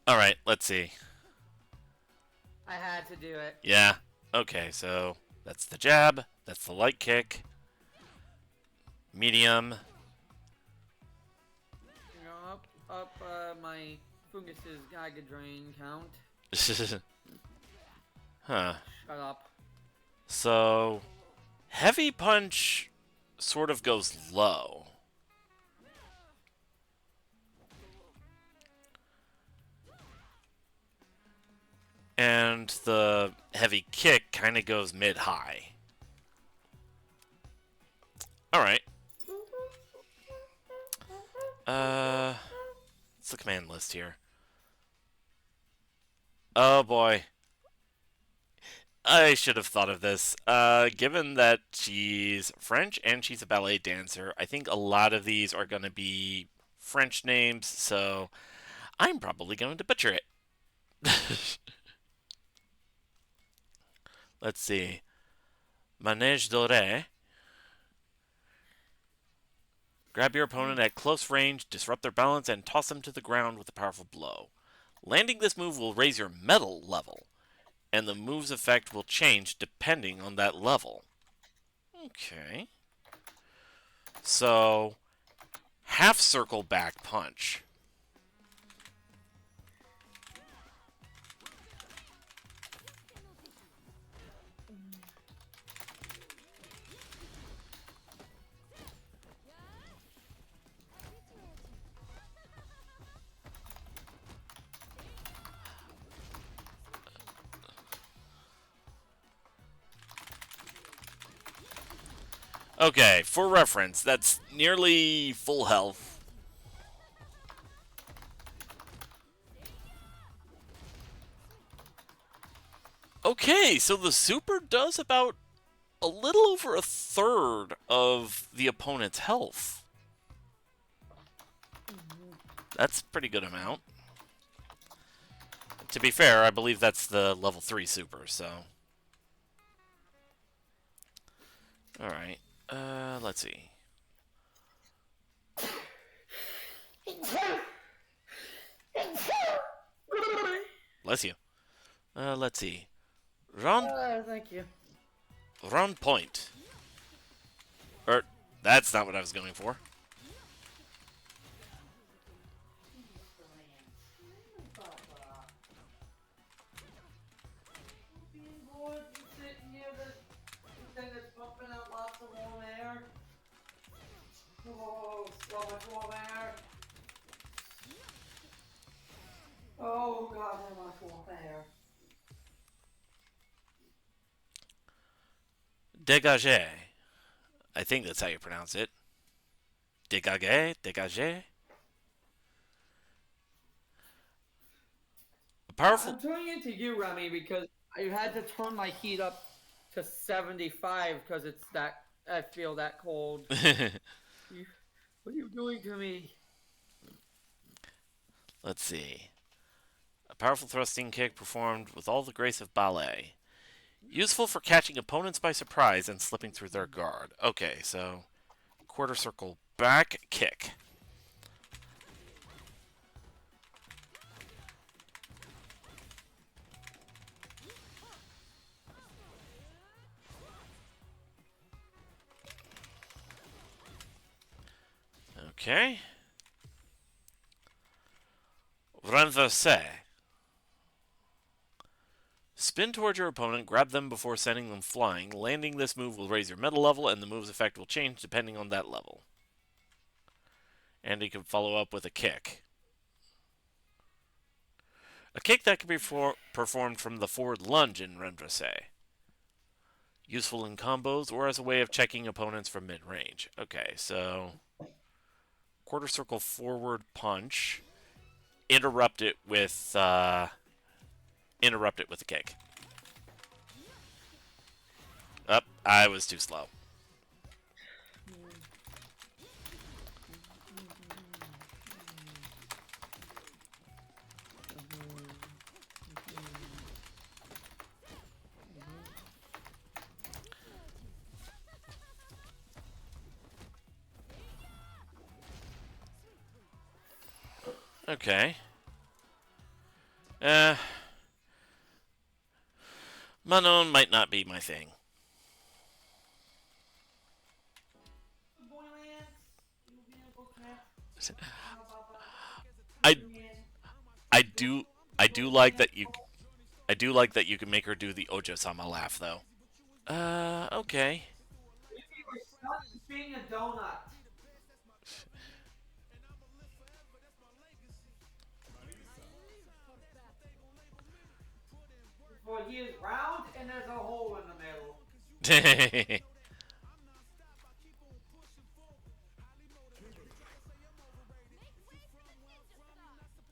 Alright, let's see. I had to do it. Yeah. Okay, so that's the jab. That's the light kick. Medium. You know, up my fungus's Gaga Drain count. Huh. Shut up. So, heavy punch sort of goes low. And the heavy kick kind of goes mid-high. Alright. What's the command list here? Oh boy. I should have thought of this. Given that she's French and she's a ballet dancer, I think a lot of these are going to be French names, so I'm probably going to butcher it. Let's see. Manège doré. Grab your opponent at close range, disrupt their balance, and toss them to the ground with a powerful blow. Landing this move will raise your medal level, and the move's effect will change depending on that level. Okay. So, half circle back punch. Okay, for reference, that's nearly full health. Okay, so the super does about a little over a third of the opponent's health. That's a pretty good amount. To be fair, I believe that's the level 3 super, so. Alright, let's see. Bless you. Let's see. Round, Thank you. round point. That's not what I was going for. Oh, so much warm air. Oh god, so much warm air. Dégagé. I think that's how you pronounce it. Dégagé? Dégagé? A powerful. I'm turning into you, Remy, because I had to turn my heat up to 75 because it's that I feel that cold. What are you doing to me? Let's see. A powerful thrusting kick performed with all the grace of ballet. Useful for catching opponents by surprise and slipping through their guard. Okay, so quarter circle back kick. Okay. Renverse. Spin towards your opponent, grab them before sending them flying. Landing this move will raise your metal level, and the move's effect will change depending on that level. And he can follow up with a kick. A kick that can be performed from the forward lunge in Renverse. Useful in combos or as a way of checking opponents from mid-range. Okay, so quarter circle forward punch. Interrupt it with a kick. Up, I was too slow. Okay. Manon might not be my thing. I I do I do like that you I do like that you can make her do the Ojo-sama laugh though. Okay. Your son is being a donut. Well, he is round and there's a hole in the middle.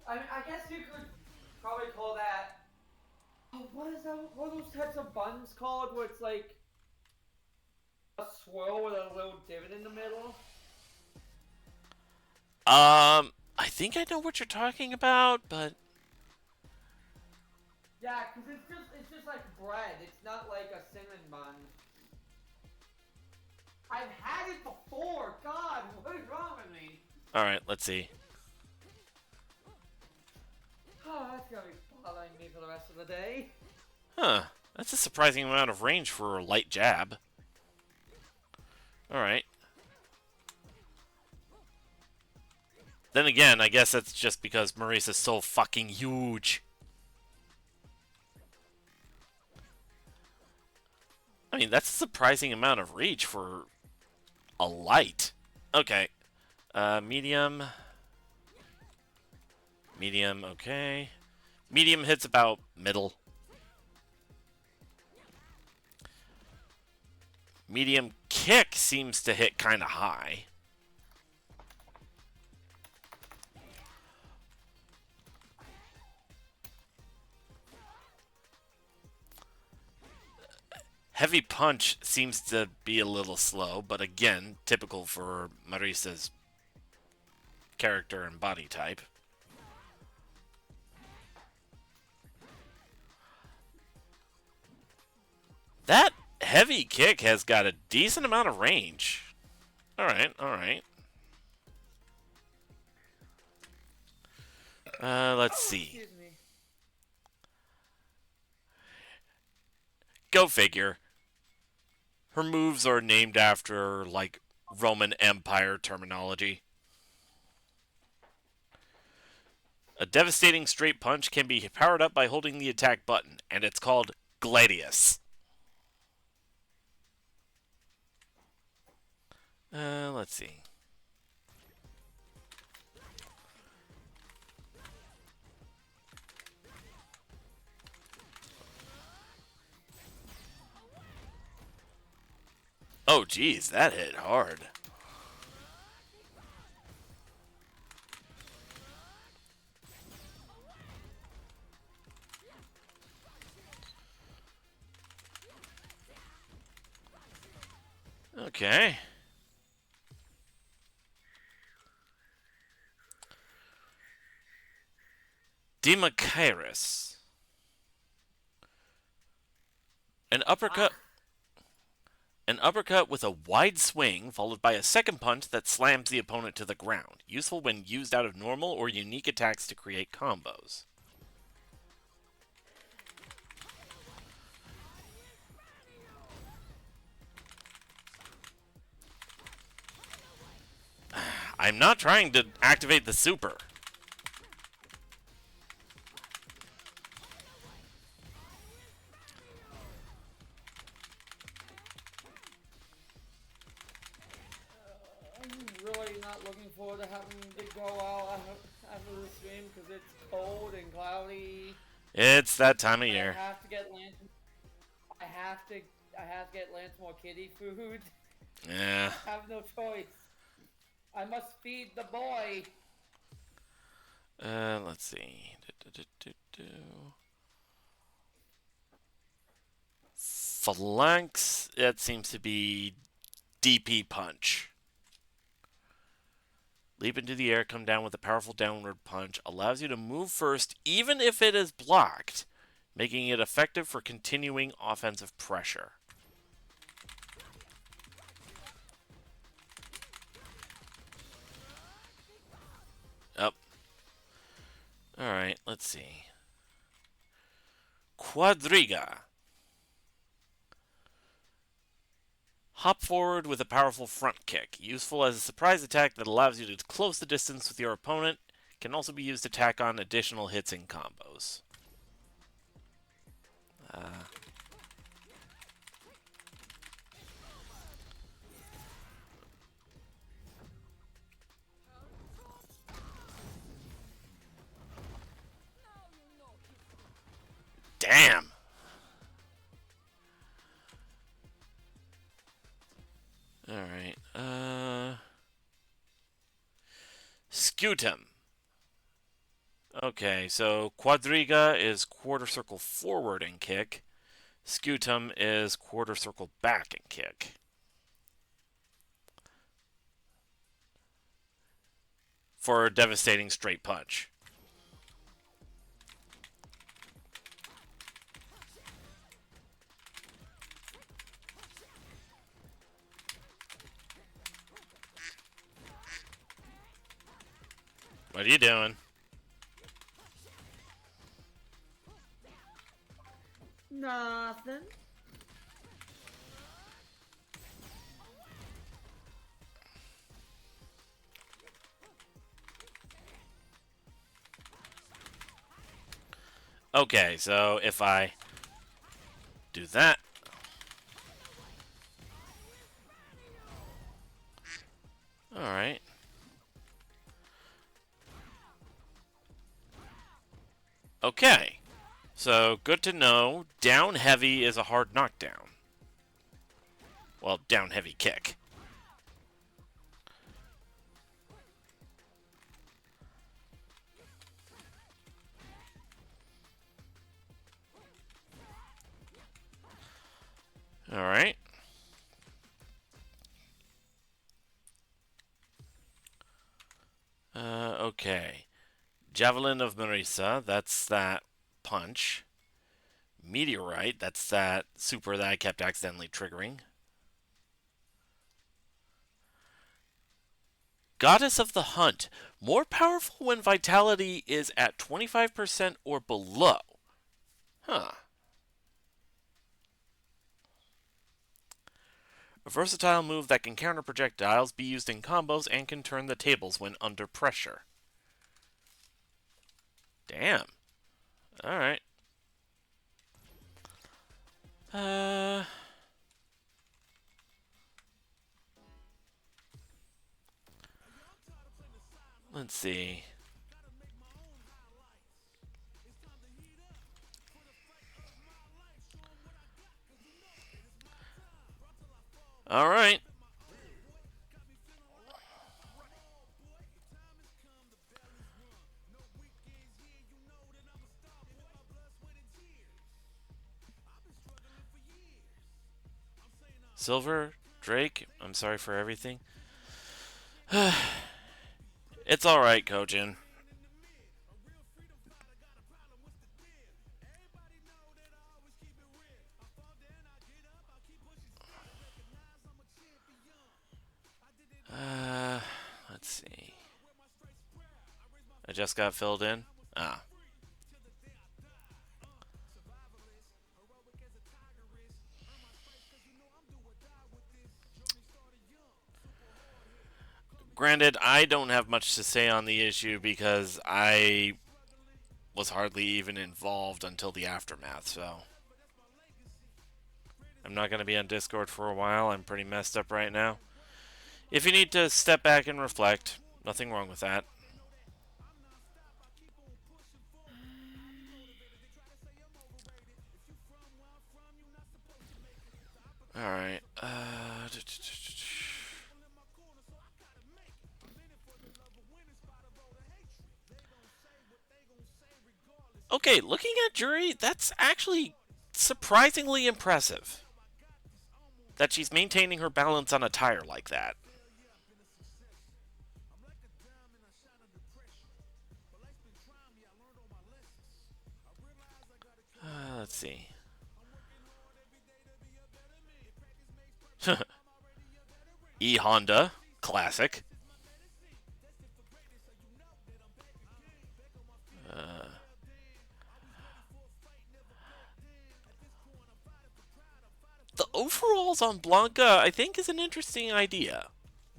I mean, I guess you could probably call that. Oh, what is that? What are those types of buns called? Where it's like a swirl with a little divot in the middle. I think I know what you're talking about, but Yeah, because it's just like bread. It's not like a cinnamon bun. I've had it before. God, what is wrong with me? all right, let's see. Oh, that's gonna be bothering me for the rest of the day. Huh. That's a surprising amount of range for a light jab. All right. Then again, I guess that's just because Maurice is so fucking huge. I mean, that's a surprising amount of reach for a light. Okay. Medium. Medium, okay. Medium hits about middle. Medium kick seems to hit kind of high. Heavy punch seems to be a little slow, but again, typical for Marisa's character and body type. That heavy kick has got a decent amount of range. Alright, alright. Let's see. Excuse me. Go figure. Her moves are named after, like, Roman Empire terminology. A devastating straight punch can be powered up by holding the attack button, and it's called Gladius. Let's see. Oh, geez, that hit hard. Okay. Demakairis. An Ah, uppercut An uppercut with a wide swing, followed by a second punch that slams the opponent to the ground. Useful when used out of normal or unique attacks to create combos. I'm not trying to activate the super. I'm really not looking forward to having to go out after the stream because it's cold and cloudy. It's that time of I year. have to get Lance. I have to. I have to get Lance more kitty food. Yeah. I have no choice. I must feed the boy. Let's see. Phalanx, that seems to be DP punch. Leap into the air, come down with a powerful downward punch. Allows you to move first, even if it is blocked, making it effective for continuing offensive pressure. Up. Alright, let's see. Quadriga. Hop forward with a powerful front kick. Useful as a surprise attack that allows you to close the distance with your opponent. Can also be used to tack on additional hits and combos. Damn! Alright, Scutum. Okay, so Quadriga is quarter circle forward and kick. Scutum is quarter circle back and kick. For a devastating straight punch. What are you doing? Nothing. Okay, so if I do that. Alright. Okay. So, good to know. Down heavy is a hard knockdown. Well, down heavy kick. Alright. Okay. Javelin of Marisa, that's that punch. Meteorite, that's that super that I kept accidentally triggering. Goddess of the Hunt, more powerful when vitality is at 25% or below. Huh. A versatile move that can counter projectiles, be used in combos, and can turn the tables when under pressure. Damn. Alright. Uh. Let's see. Alright. Silver, Drake, I'm sorry for everything. It's alright, Kojin. just got filled in. Ah. Granted, I don't have much to say on the issue because I was hardly even involved until the aftermath, so I'm not going to be on Discord for a while. I'm pretty messed up right now. If you need to step back and reflect, nothing wrong with that. Alright. Okay, looking at Jury, that's actually surprisingly impressive. That she's maintaining her balance on a tire like that. Let's see. E Honda, classic. The overalls on Blanca, I think, is an interesting idea.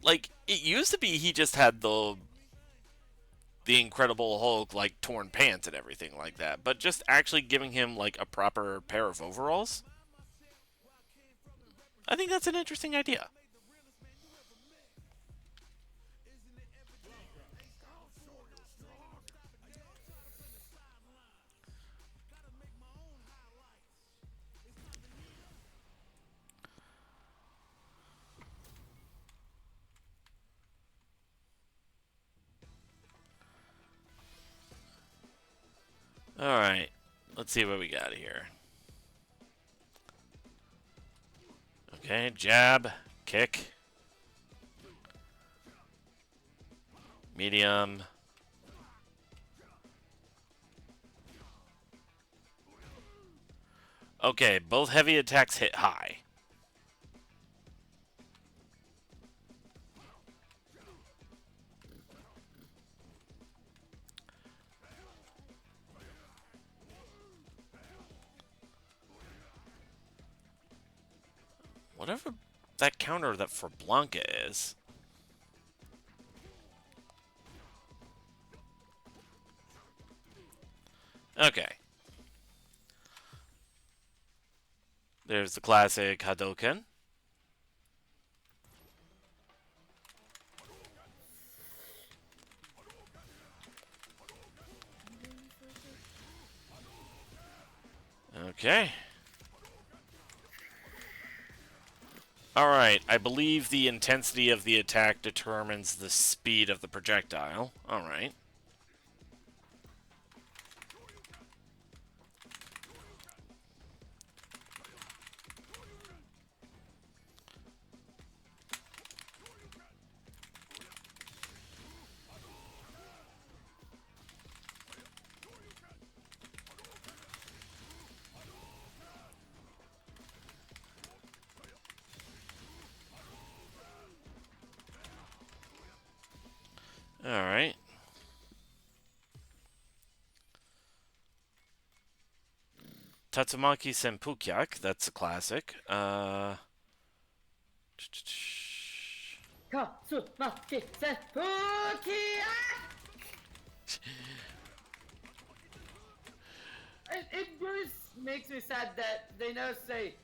Like, it used to be he just had the Incredible Hulk, like, torn pants and everything like that. But just actually giving him, like, a proper pair of overalls, I think that's an interesting idea. Alright, let's see what we got here. Okay, jab, kick, medium. Okay, both heavy attacks hit high. Whatever that counter that for Blanca is. Okay. There's the classic Hadoken. Okay. Alright, I believe the intensity of the attack determines the speed of the projectile. Alright. Alright. Tatsumaki Senpukyak, that's a classic. Katsumaki Senpuki! It really makes me sad that they never say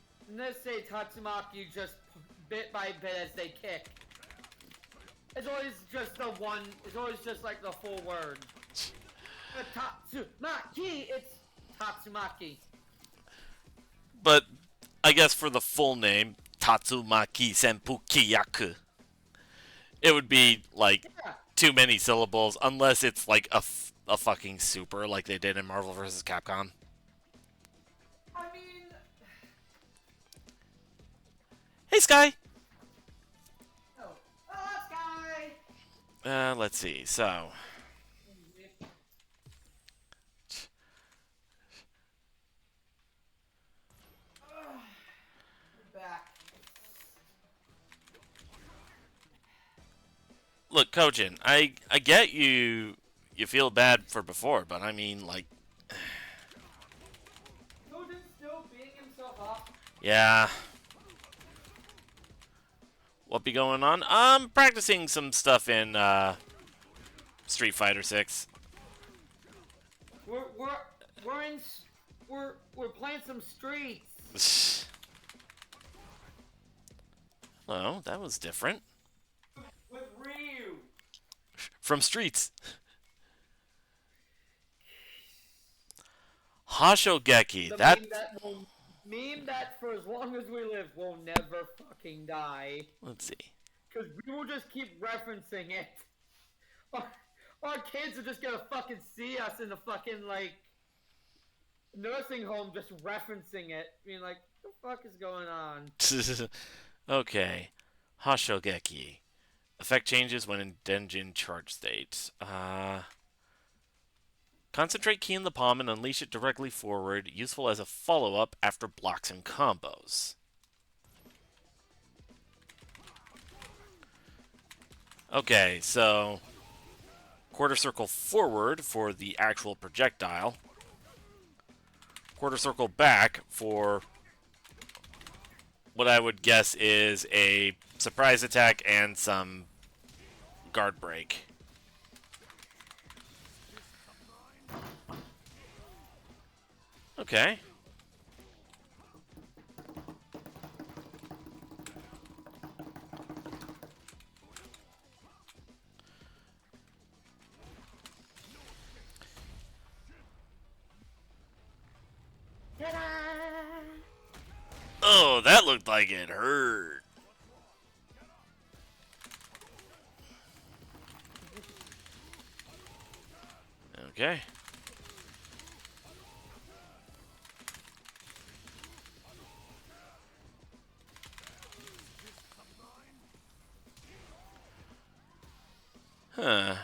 Tatsumaki just bit by bit as they kick. It's always just the one. It's always just like the full word. Tatsumaki. It's Tatsumaki. But I guess for the full name, Tatsumaki Senpukyaku, it would be like too many syllables unless it's like a fucking super like they did in Marvel vs. Capcom. I mean, Hey, Sky! oh, Sky! Let's see. So, Back. look, Kojin, I get you you feel bad for before, but I mean, like, Dojo's still beating himself up. yeah. What be going on? I'm practicing some stuff in Street Fighter 6. We're we're we're in we're playing some streets. Oh, that was different. With Ryu. From Streets. Hashogeki. The That. meme that for as long as we live will never fucking die. Let's see. Cause we will just keep referencing it. Our, our kids are just gonna fucking see us in the fucking like nursing home just referencing it. Being like, what the fuck is going on? Okay. Hashogeki. Effect changes when in Denjin charge state. Concentrate key in the palm and unleash it directly forward. Useful as a follow-up after blocks and combos. Okay, so quarter circle forward for the actual projectile. Quarter circle back for what I would guess is a surprise attack and some guard break. Okay. Ta-da! Oh, that looked like it hurt. Okay. Huh.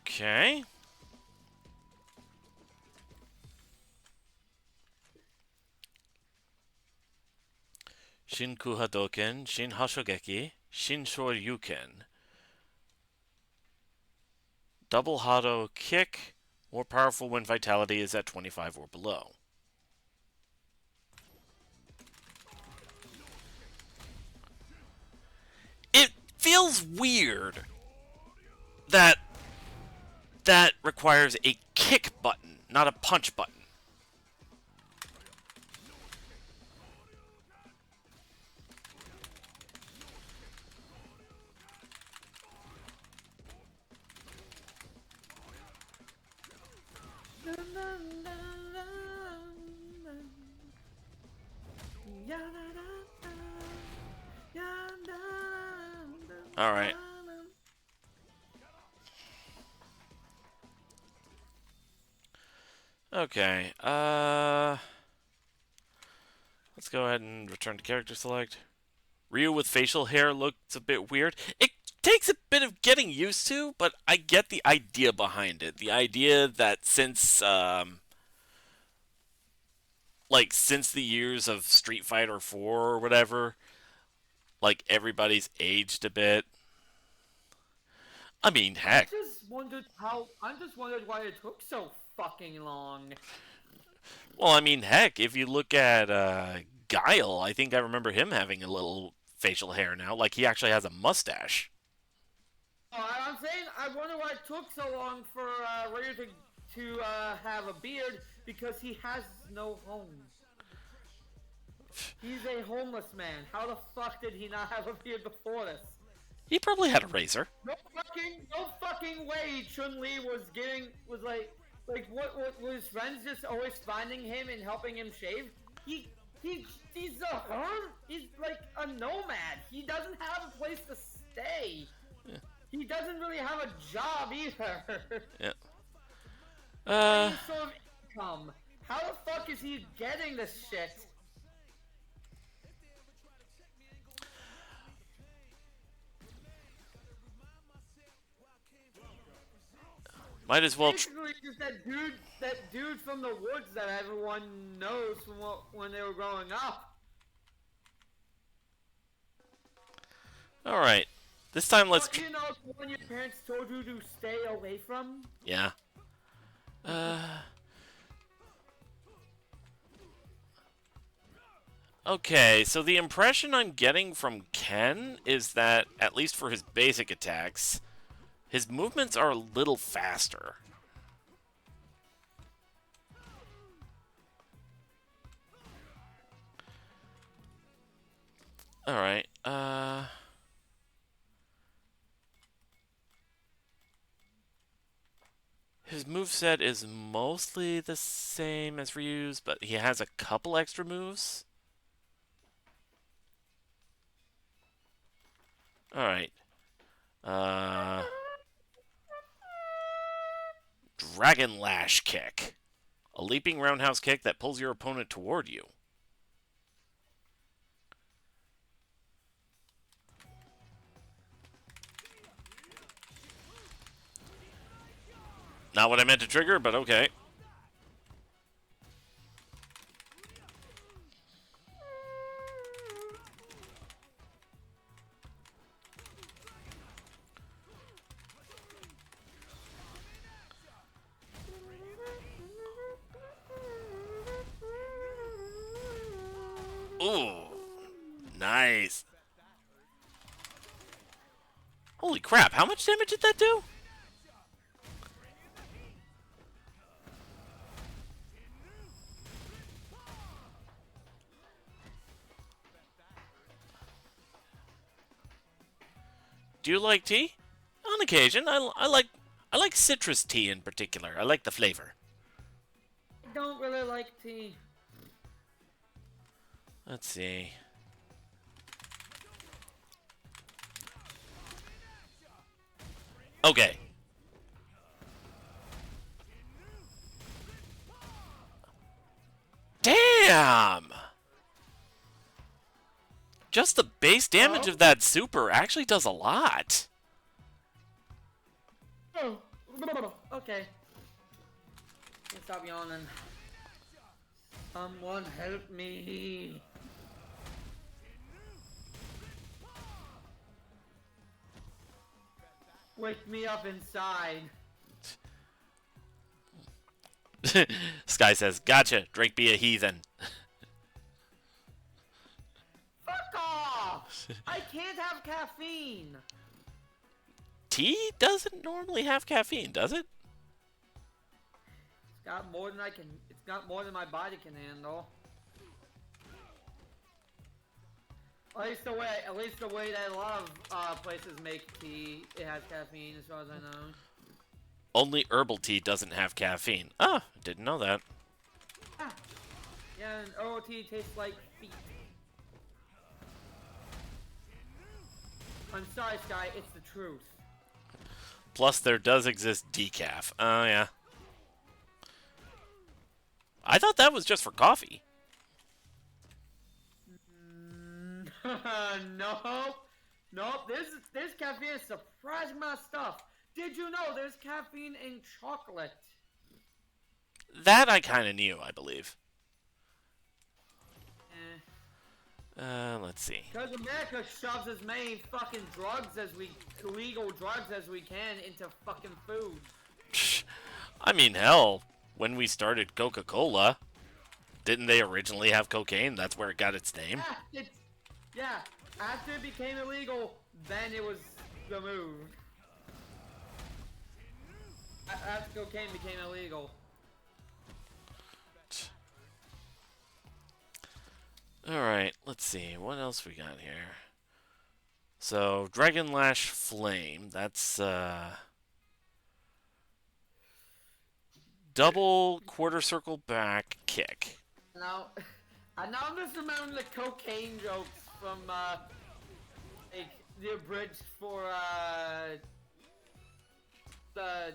Okay. Shin Kuhadoken, Shin Hashogeki, Shin Shoryuken. Double Hado kick, more powerful when vitality is at 25 or below. It feels weird that that requires a kick button, not a punch button. All right. Okay. Let's go ahead and return to character select. Ryu with facial hair looks a bit weird. It takes a bit of getting used to, but I get the idea behind it. The idea that since the years of Street Fighter 4 or whatever, like everybody's aged a bit. I mean, heck. I just wondered why it took so fucking long. Well, I mean, heck, if you look at Guile, I think I remember him having a little facial hair now. Like, he actually has a mustache. I'm saying I wonder why it took so long for Ryu to have a beard because he has no home. He's a homeless man. How the fuck did he not have a beard before this? He probably had a razor. No fucking way Chun-Li was like what was his friends just always finding him and helping him shave? He's like a nomad. He doesn't have a place to stay. Yeah. He doesn't really have a job either. Yeah. Any sort of income. How the fuck is he getting this shit? Might as well. Basically, just that dude from the woods that everyone knows from when they were growing up. All right. This time, let's. You know, the one your parents told you to stay away from. Yeah. Okay, so the impression I'm getting from Ken is that, at least for his basic attacks, his movements are a little faster. Alright, his moveset is mostly the same as Ryu's, but he has a couple extra moves. Alright. Dragon Lash Kick. A leaping roundhouse kick that pulls your opponent toward you. Not what I meant to trigger, but okay. Ooh, nice. Holy crap, how much damage did that do? Do you like tea? On occasion, I like citrus tea in particular. I like the flavor. I don't really like tea. Let's see. Okay. Damn! Just the base damage of that super actually does a lot. Oh, okay. Stop yawning. Someone help me. Wake me up inside. Sky says, gotcha, Drake be a heathen. Fuck off! I can't have caffeine. Tea doesn't normally have caffeine, does it? It's got more than I can. It's got more than my body can handle. At least the way that a lot of places make tea, it has caffeine, as far as I know. Only herbal tea doesn't have caffeine. Ah, didn't know that. Ah. Yeah, and herbal tea tastes like feet. I'm sorry, Sky, it's the truth. Plus, there does exist decaf. Oh, yeah. I thought that was just for coffee. Nope. Nope. There's caffeine in surprising amount of stuff. Did you know there's caffeine in chocolate? That I kind of knew, I believe. Let's see. Because America shoves as many fucking illegal drugs as we can into fucking food. I mean, hell, when we started Coca-Cola, didn't they originally have cocaine? That's where it got its name. Yeah, after it became illegal, then it was removed. After cocaine became illegal. Alright, let's see. What else we got here? So, Dragon Lash Flame. That's, double quarter circle back kick. Now I'm just remembering the cocaine jokes from, like, the abridged for, the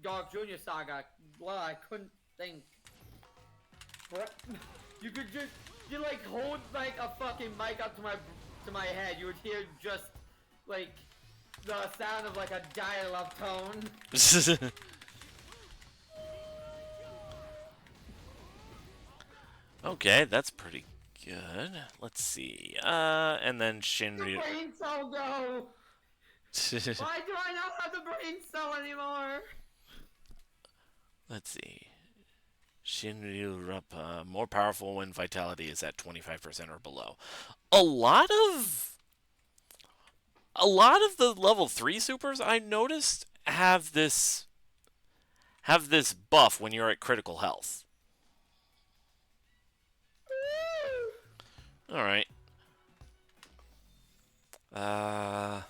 Golf Jr. saga. Well, I couldn't think. What? You like hold like a fucking mic up to my head, you would hear just like the sound of like a dial-up tone. Okay, that's pretty good. Let's see. And then The Shinryu. brain cell go! Why do I not have the brain cell anymore? Let's see. Shinryu Rappa, more powerful when vitality is at 25% or below. A lot of the level 3 supers I noticed have this buff when you're at critical health. All right. Uh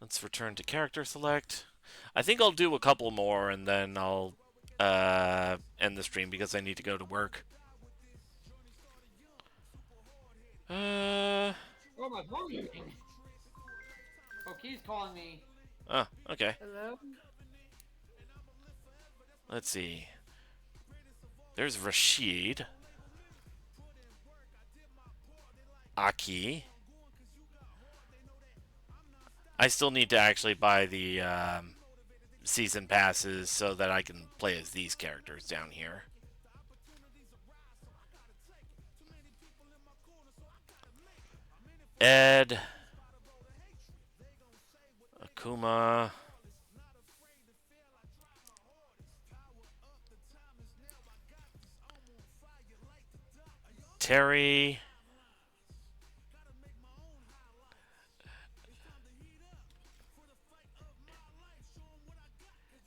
let's return to character select. I think I'll do a couple more and then I'll end the stream because I need to go to work. Uh Oh, my phone ringing. Oh, Key's calling me. oh, okay. Hello? Let's see. There's Rashid. Aki. I still need to actually buy the season passes so that I can play as these characters down here. Ed. Akuma. Terry.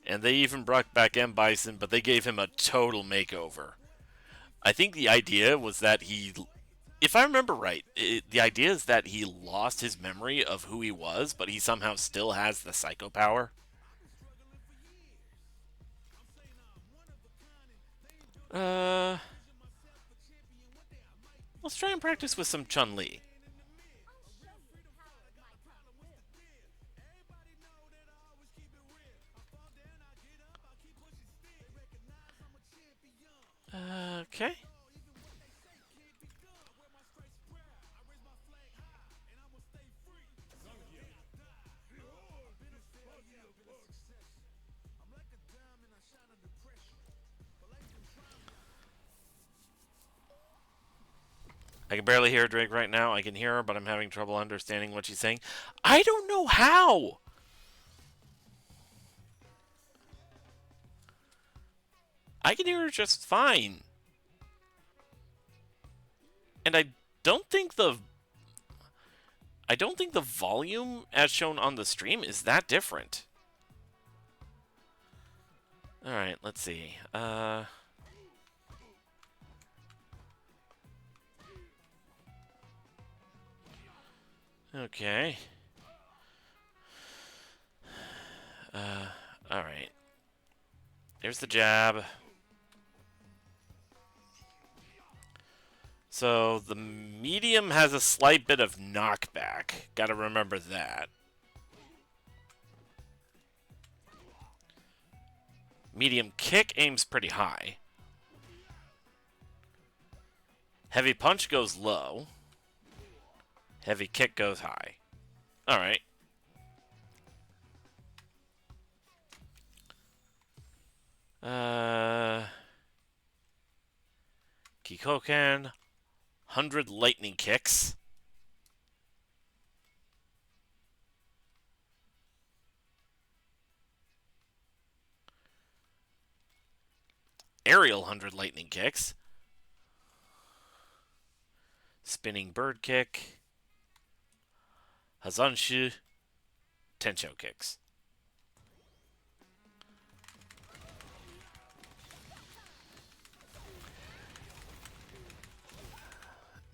And they even brought back M. Bison, but they gave him a total makeover. I think the idea was that if I remember right, the idea is that he lost his memory of who he was, but he somehow still has the psycho power. Uh, let's try and practice with some Chun-Li. Okay. I can barely hear Drake right now. I can hear her, but I'm having trouble understanding what she's saying. I don't know how. I can hear her just fine. And I don't think the volume as shown on the stream is that different. All right, let's see. Okay. All right. There's the jab. So the medium has a slight bit of knockback. Got to remember that. Medium kick aims pretty high. Heavy punch goes low. Heavy kick goes high. All right. Kikoken, 100 lightning kicks. Aerial 100 lightning kicks. Spinning bird kick. Hazanshu, Tencho kicks.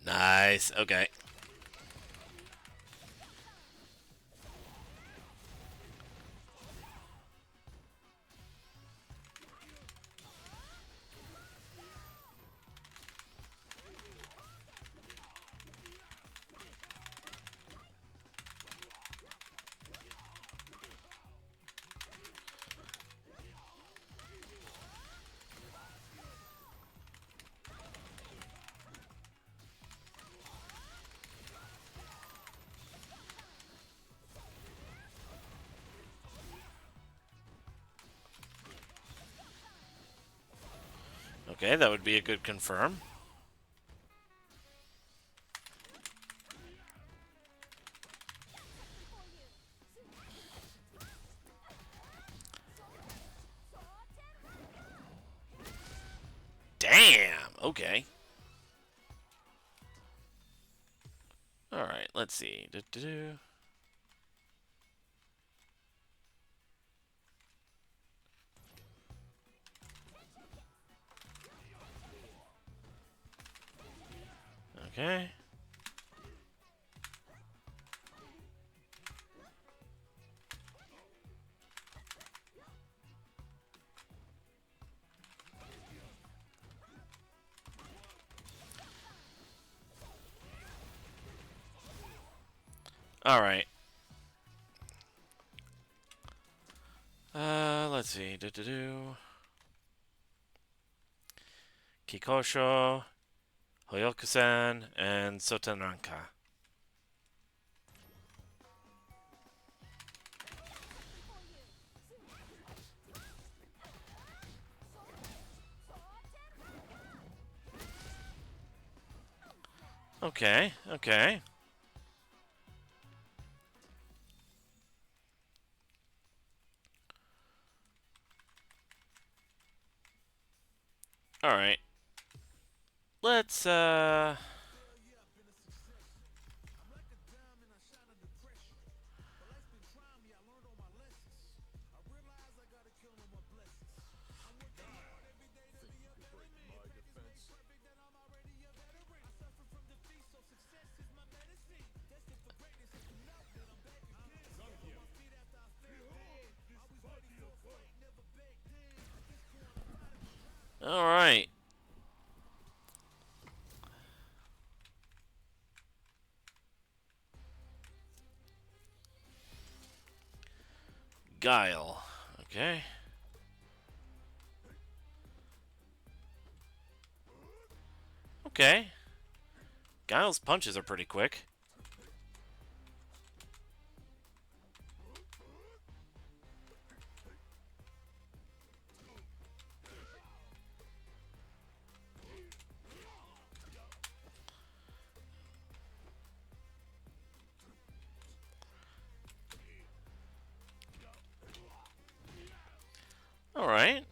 Nice. Okay. Okay, that would be a good confirm. Damn! Okay. Alright, let's see. Okay. Alright. Let's see. Kikosho, Hoyokusen, and Sotenranka. Okay, okay. Alright. Let's, Alright. Guile. Okay. Okay. Guile's punches are pretty quick. Alright.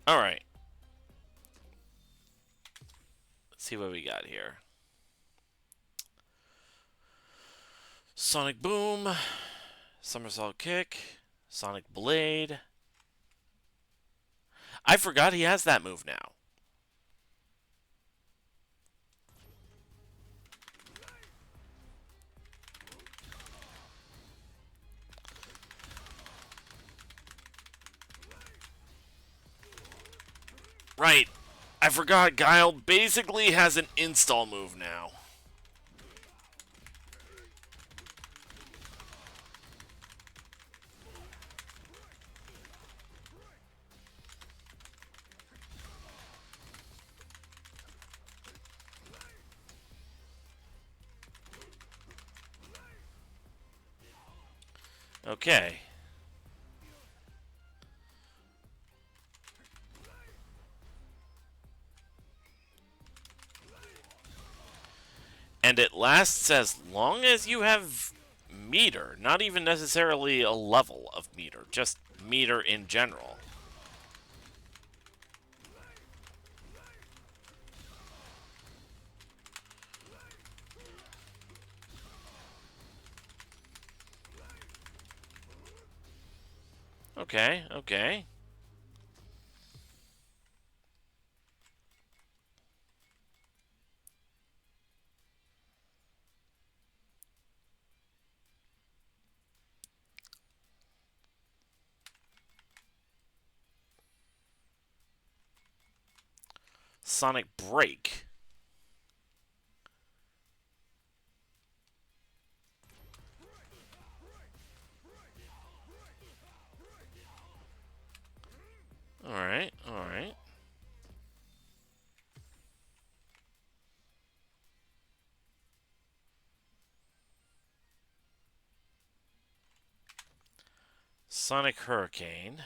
Alright. Let's see what we got here. Sonic Boom. Somersault Kick. Sonic Blade. I forgot he has that move now. Right. I forgot Guile basically has an install move now. Okay. And it lasts as long as you have meter, not even necessarily a level of meter, just meter in general. Okay, okay. Sonic Break. Alright, alright. Sonic Hurricane,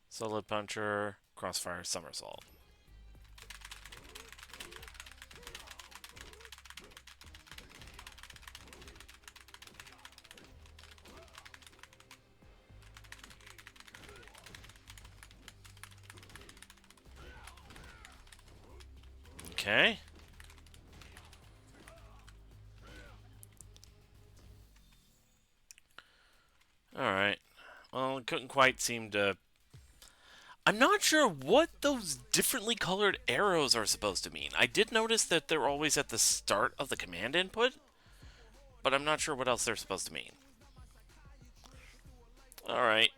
Solid Puncher, Crossfire Somersault. Okay. Alright. Well, it couldn't quite seem to... I'm not sure what those differently colored arrows are supposed to mean. I did notice that they're always at the start of the command input, but I'm not sure what else they're supposed to mean. Alright.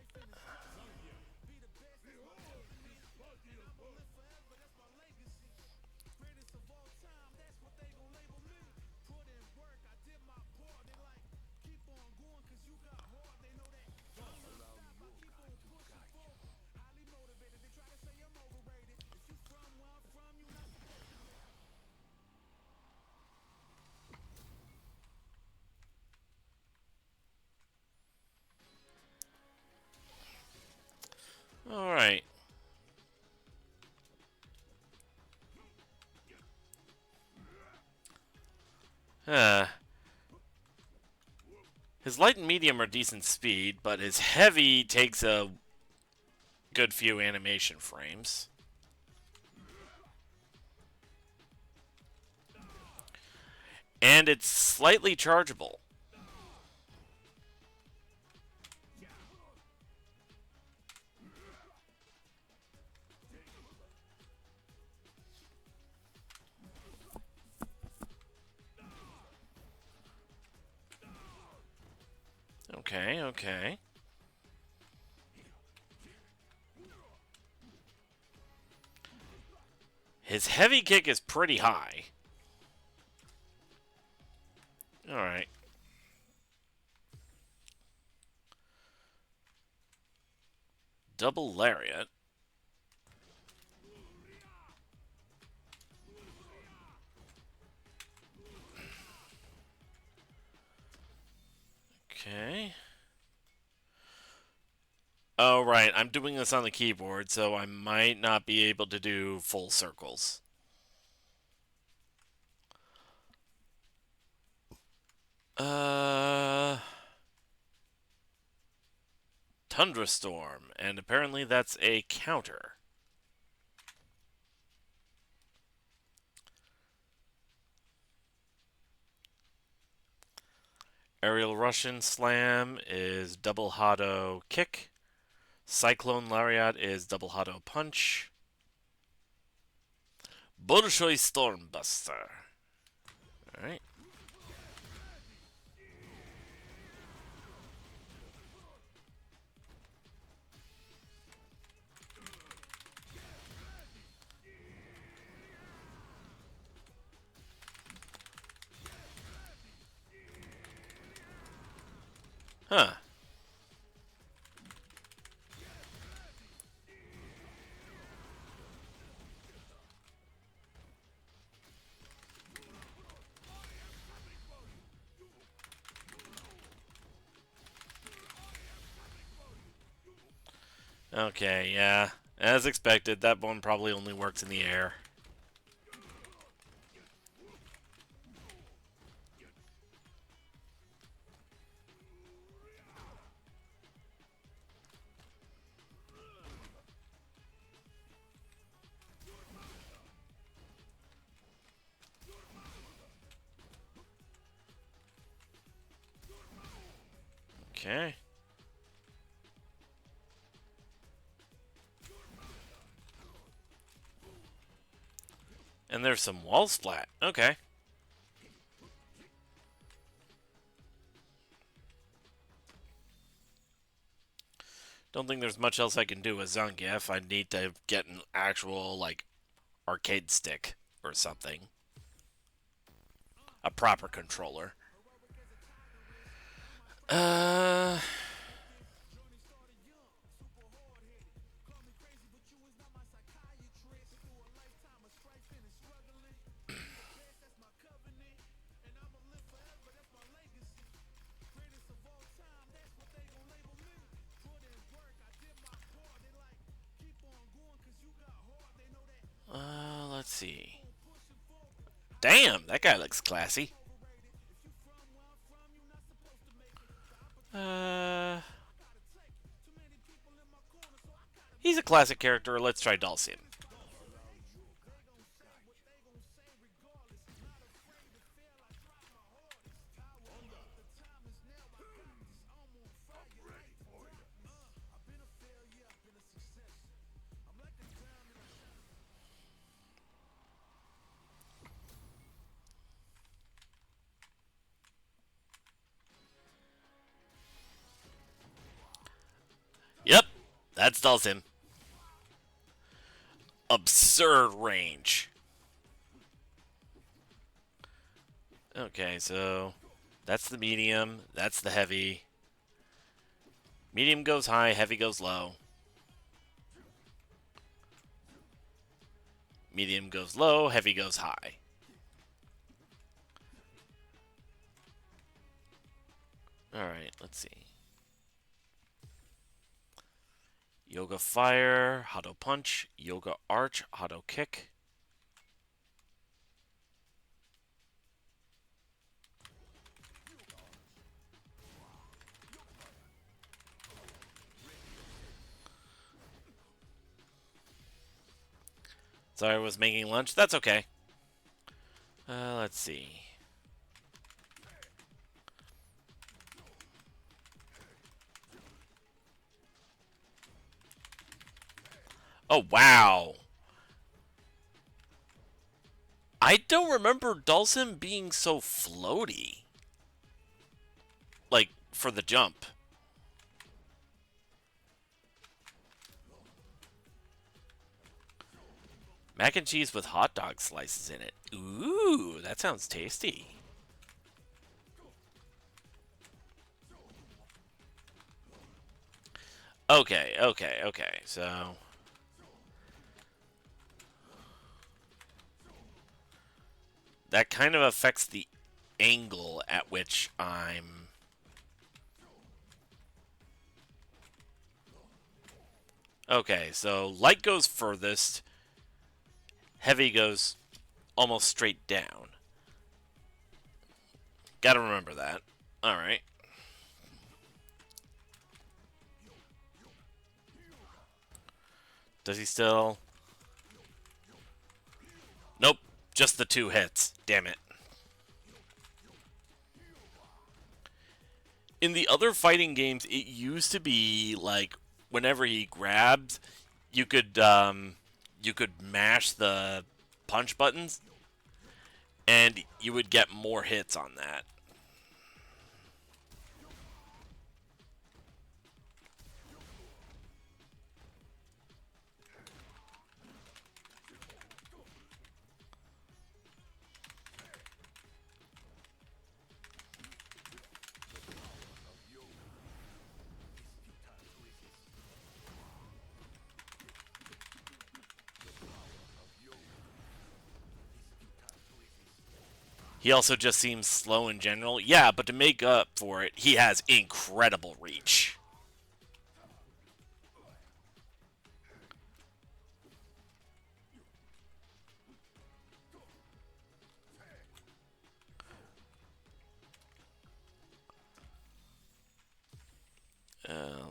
Alright. His light and medium are decent speed, but his heavy takes a good few animation frames. And it's slightly chargeable. Okay, okay. His heavy kick is pretty high. Alright. Double lariat. Okay. Oh, right. I'm doing this on the keyboard, so I might not be able to do full circles. Thunderstorm, and apparently that's a counter. Aerial Russian Slam is double Hado kick. Cyclone Lariat is double Hado punch. Bolshoi Stormbuster. Alright. Huh. Okay, yeah. As expected, that one probably only works in the air. Okay. And there's some wall splat. Okay. Don't think there's much else I can do with Zangief. I need to get an actual, like, arcade stick or something. A proper controller. Uh... see. Damn, that guy looks classy. He's a classic character. Let's try Dulcian. Yep, that's Dulcian. Absurd range. Okay, so that's the medium. That's the heavy. Medium goes high, heavy goes low. Medium goes low, heavy goes high. Alright, let's see. Yoga Fire, Hado Punch, Yoga Arch, Hado Kick. Sorry, I was making lunch. That's okay. Let's see. Oh, wow. I don't remember Dulcim being so floaty. Like, for the jump. Mac and cheese with hot dog slices in it. Ooh, that sounds tasty. Okay. So that kind of affects the angle at which I'm... Okay, so light goes furthest. Heavy goes almost straight down. Gotta remember that. Alright. Does he still... Nope. Just the 2 hits. Damn it. In the other fighting games, it used to be like whenever he grabs, you could mash the punch buttons, and you would get more hits on that. He also just seems slow in general. Yeah, but to make up for it, he has incredible reach.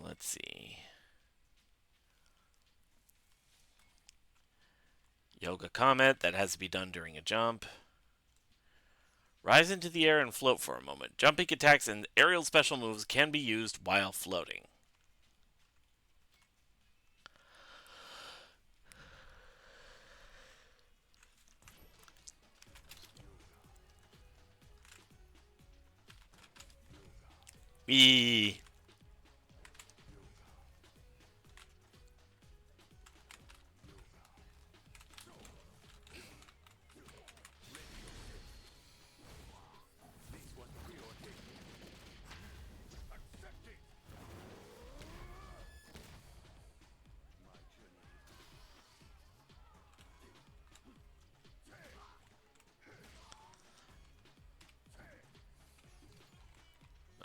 Let's see. Yoga Comet, that has to be done during a jump. Rise into the air and float for a moment. Jumping attacks and aerial special moves can be used while floating. Eee.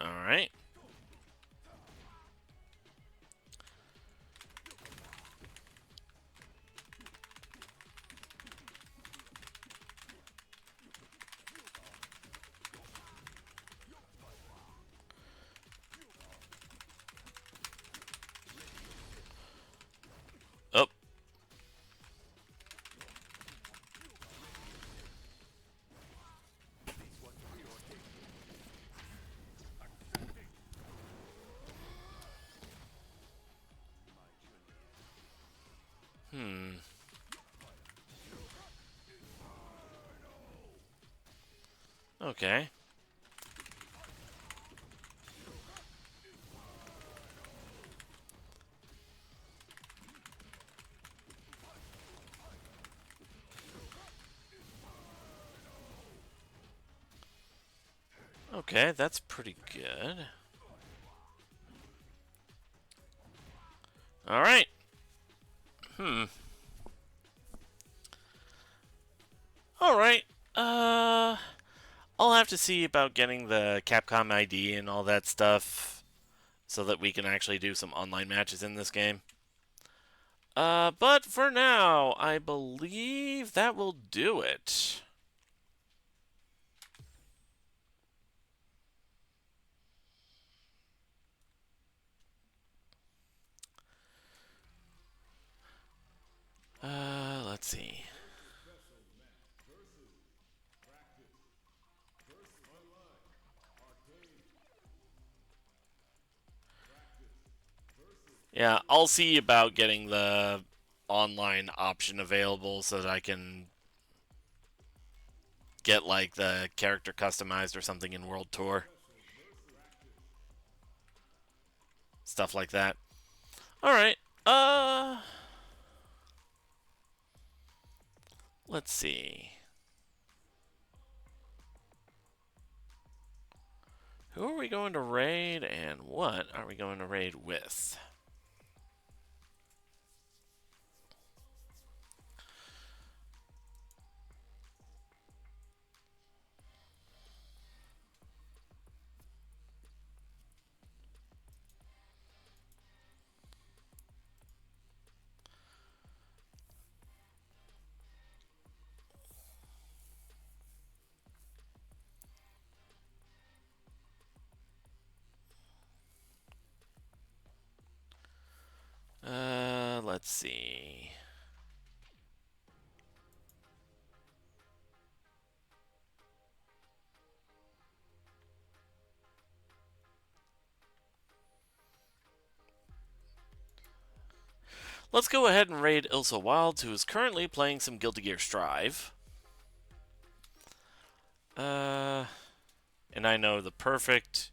Alright. Hmm. Okay. Okay, that's pretty good. All right. Hmm. All right. Uh, I'll have to see about getting the Capcom ID and all that stuff so that we can actually do some online matches in this game. But for now, I believe that will do it. Let's see. Yeah, I'll see about getting the online option available so that I can get like the character customized or something in World Tour. Stuff like that. All right. Uh, let's see. Who are we going to raid and what are we going to raid with? Let's see. Let's go ahead and raid Ilsa Wilds, who is currently playing some Guilty Gear Strive. Uh, and I know the perfect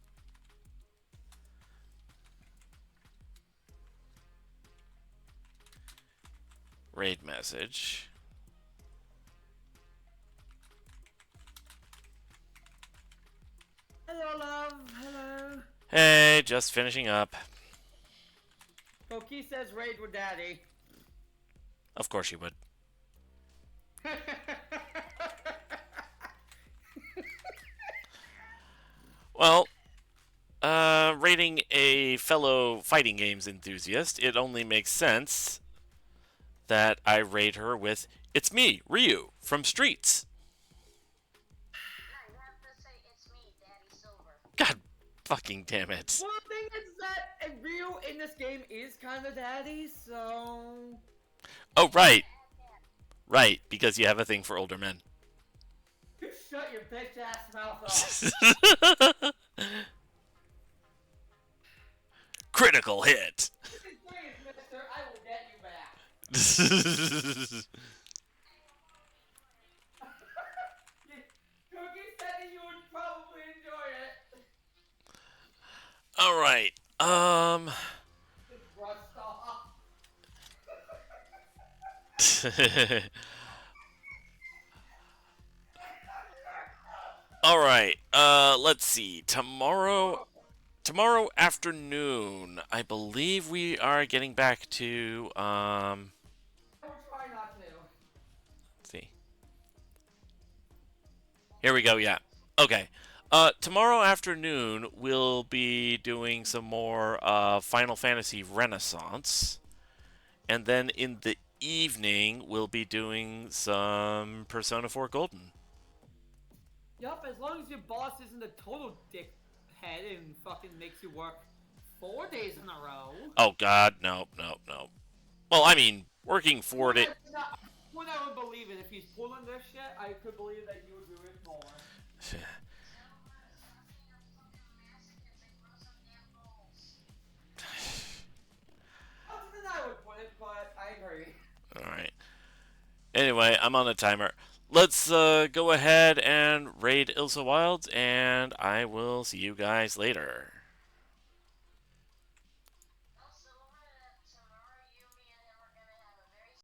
raid message. Hello, love. Hello. Hey, just finishing up. Koki says raid with daddy. Of course you would. Well, rating a fellow fighting games enthusiast, it only makes sense that I raid her with "It's me, Ryu, from Streets." God fucking damn it. Well, the thing is that Ryu in this game is kind of daddy, so. Oh, right. Right, because you have a thing for older men. Shut your bitch ass mouth off. Critical hit. Please, mister, I will get you back. Cookie said that you would probably enjoy it. All right. Just brushed off. All right. Let's see. Tomorrow afternoon, I believe we are getting back to I will try not to. let's see. Here we go. Yeah. Okay. Tomorrow afternoon we'll be doing some more Final Fantasy Renaissance, and then in the evening we'll be doing some Persona 4 Golden. Yup, as long as your boss isn't a total dickhead and fucking makes you work 4 days in a row. Oh God, no, no, no. Well, I mean, working 4 days. Would I would believe it if he's pulling this shit. I could believe that you would do it more. Other than I would put it, but I agree. Alright. Anyway, I'm on a timer. Let's go ahead and raid Ilsa Wilds, and I will see you guys later.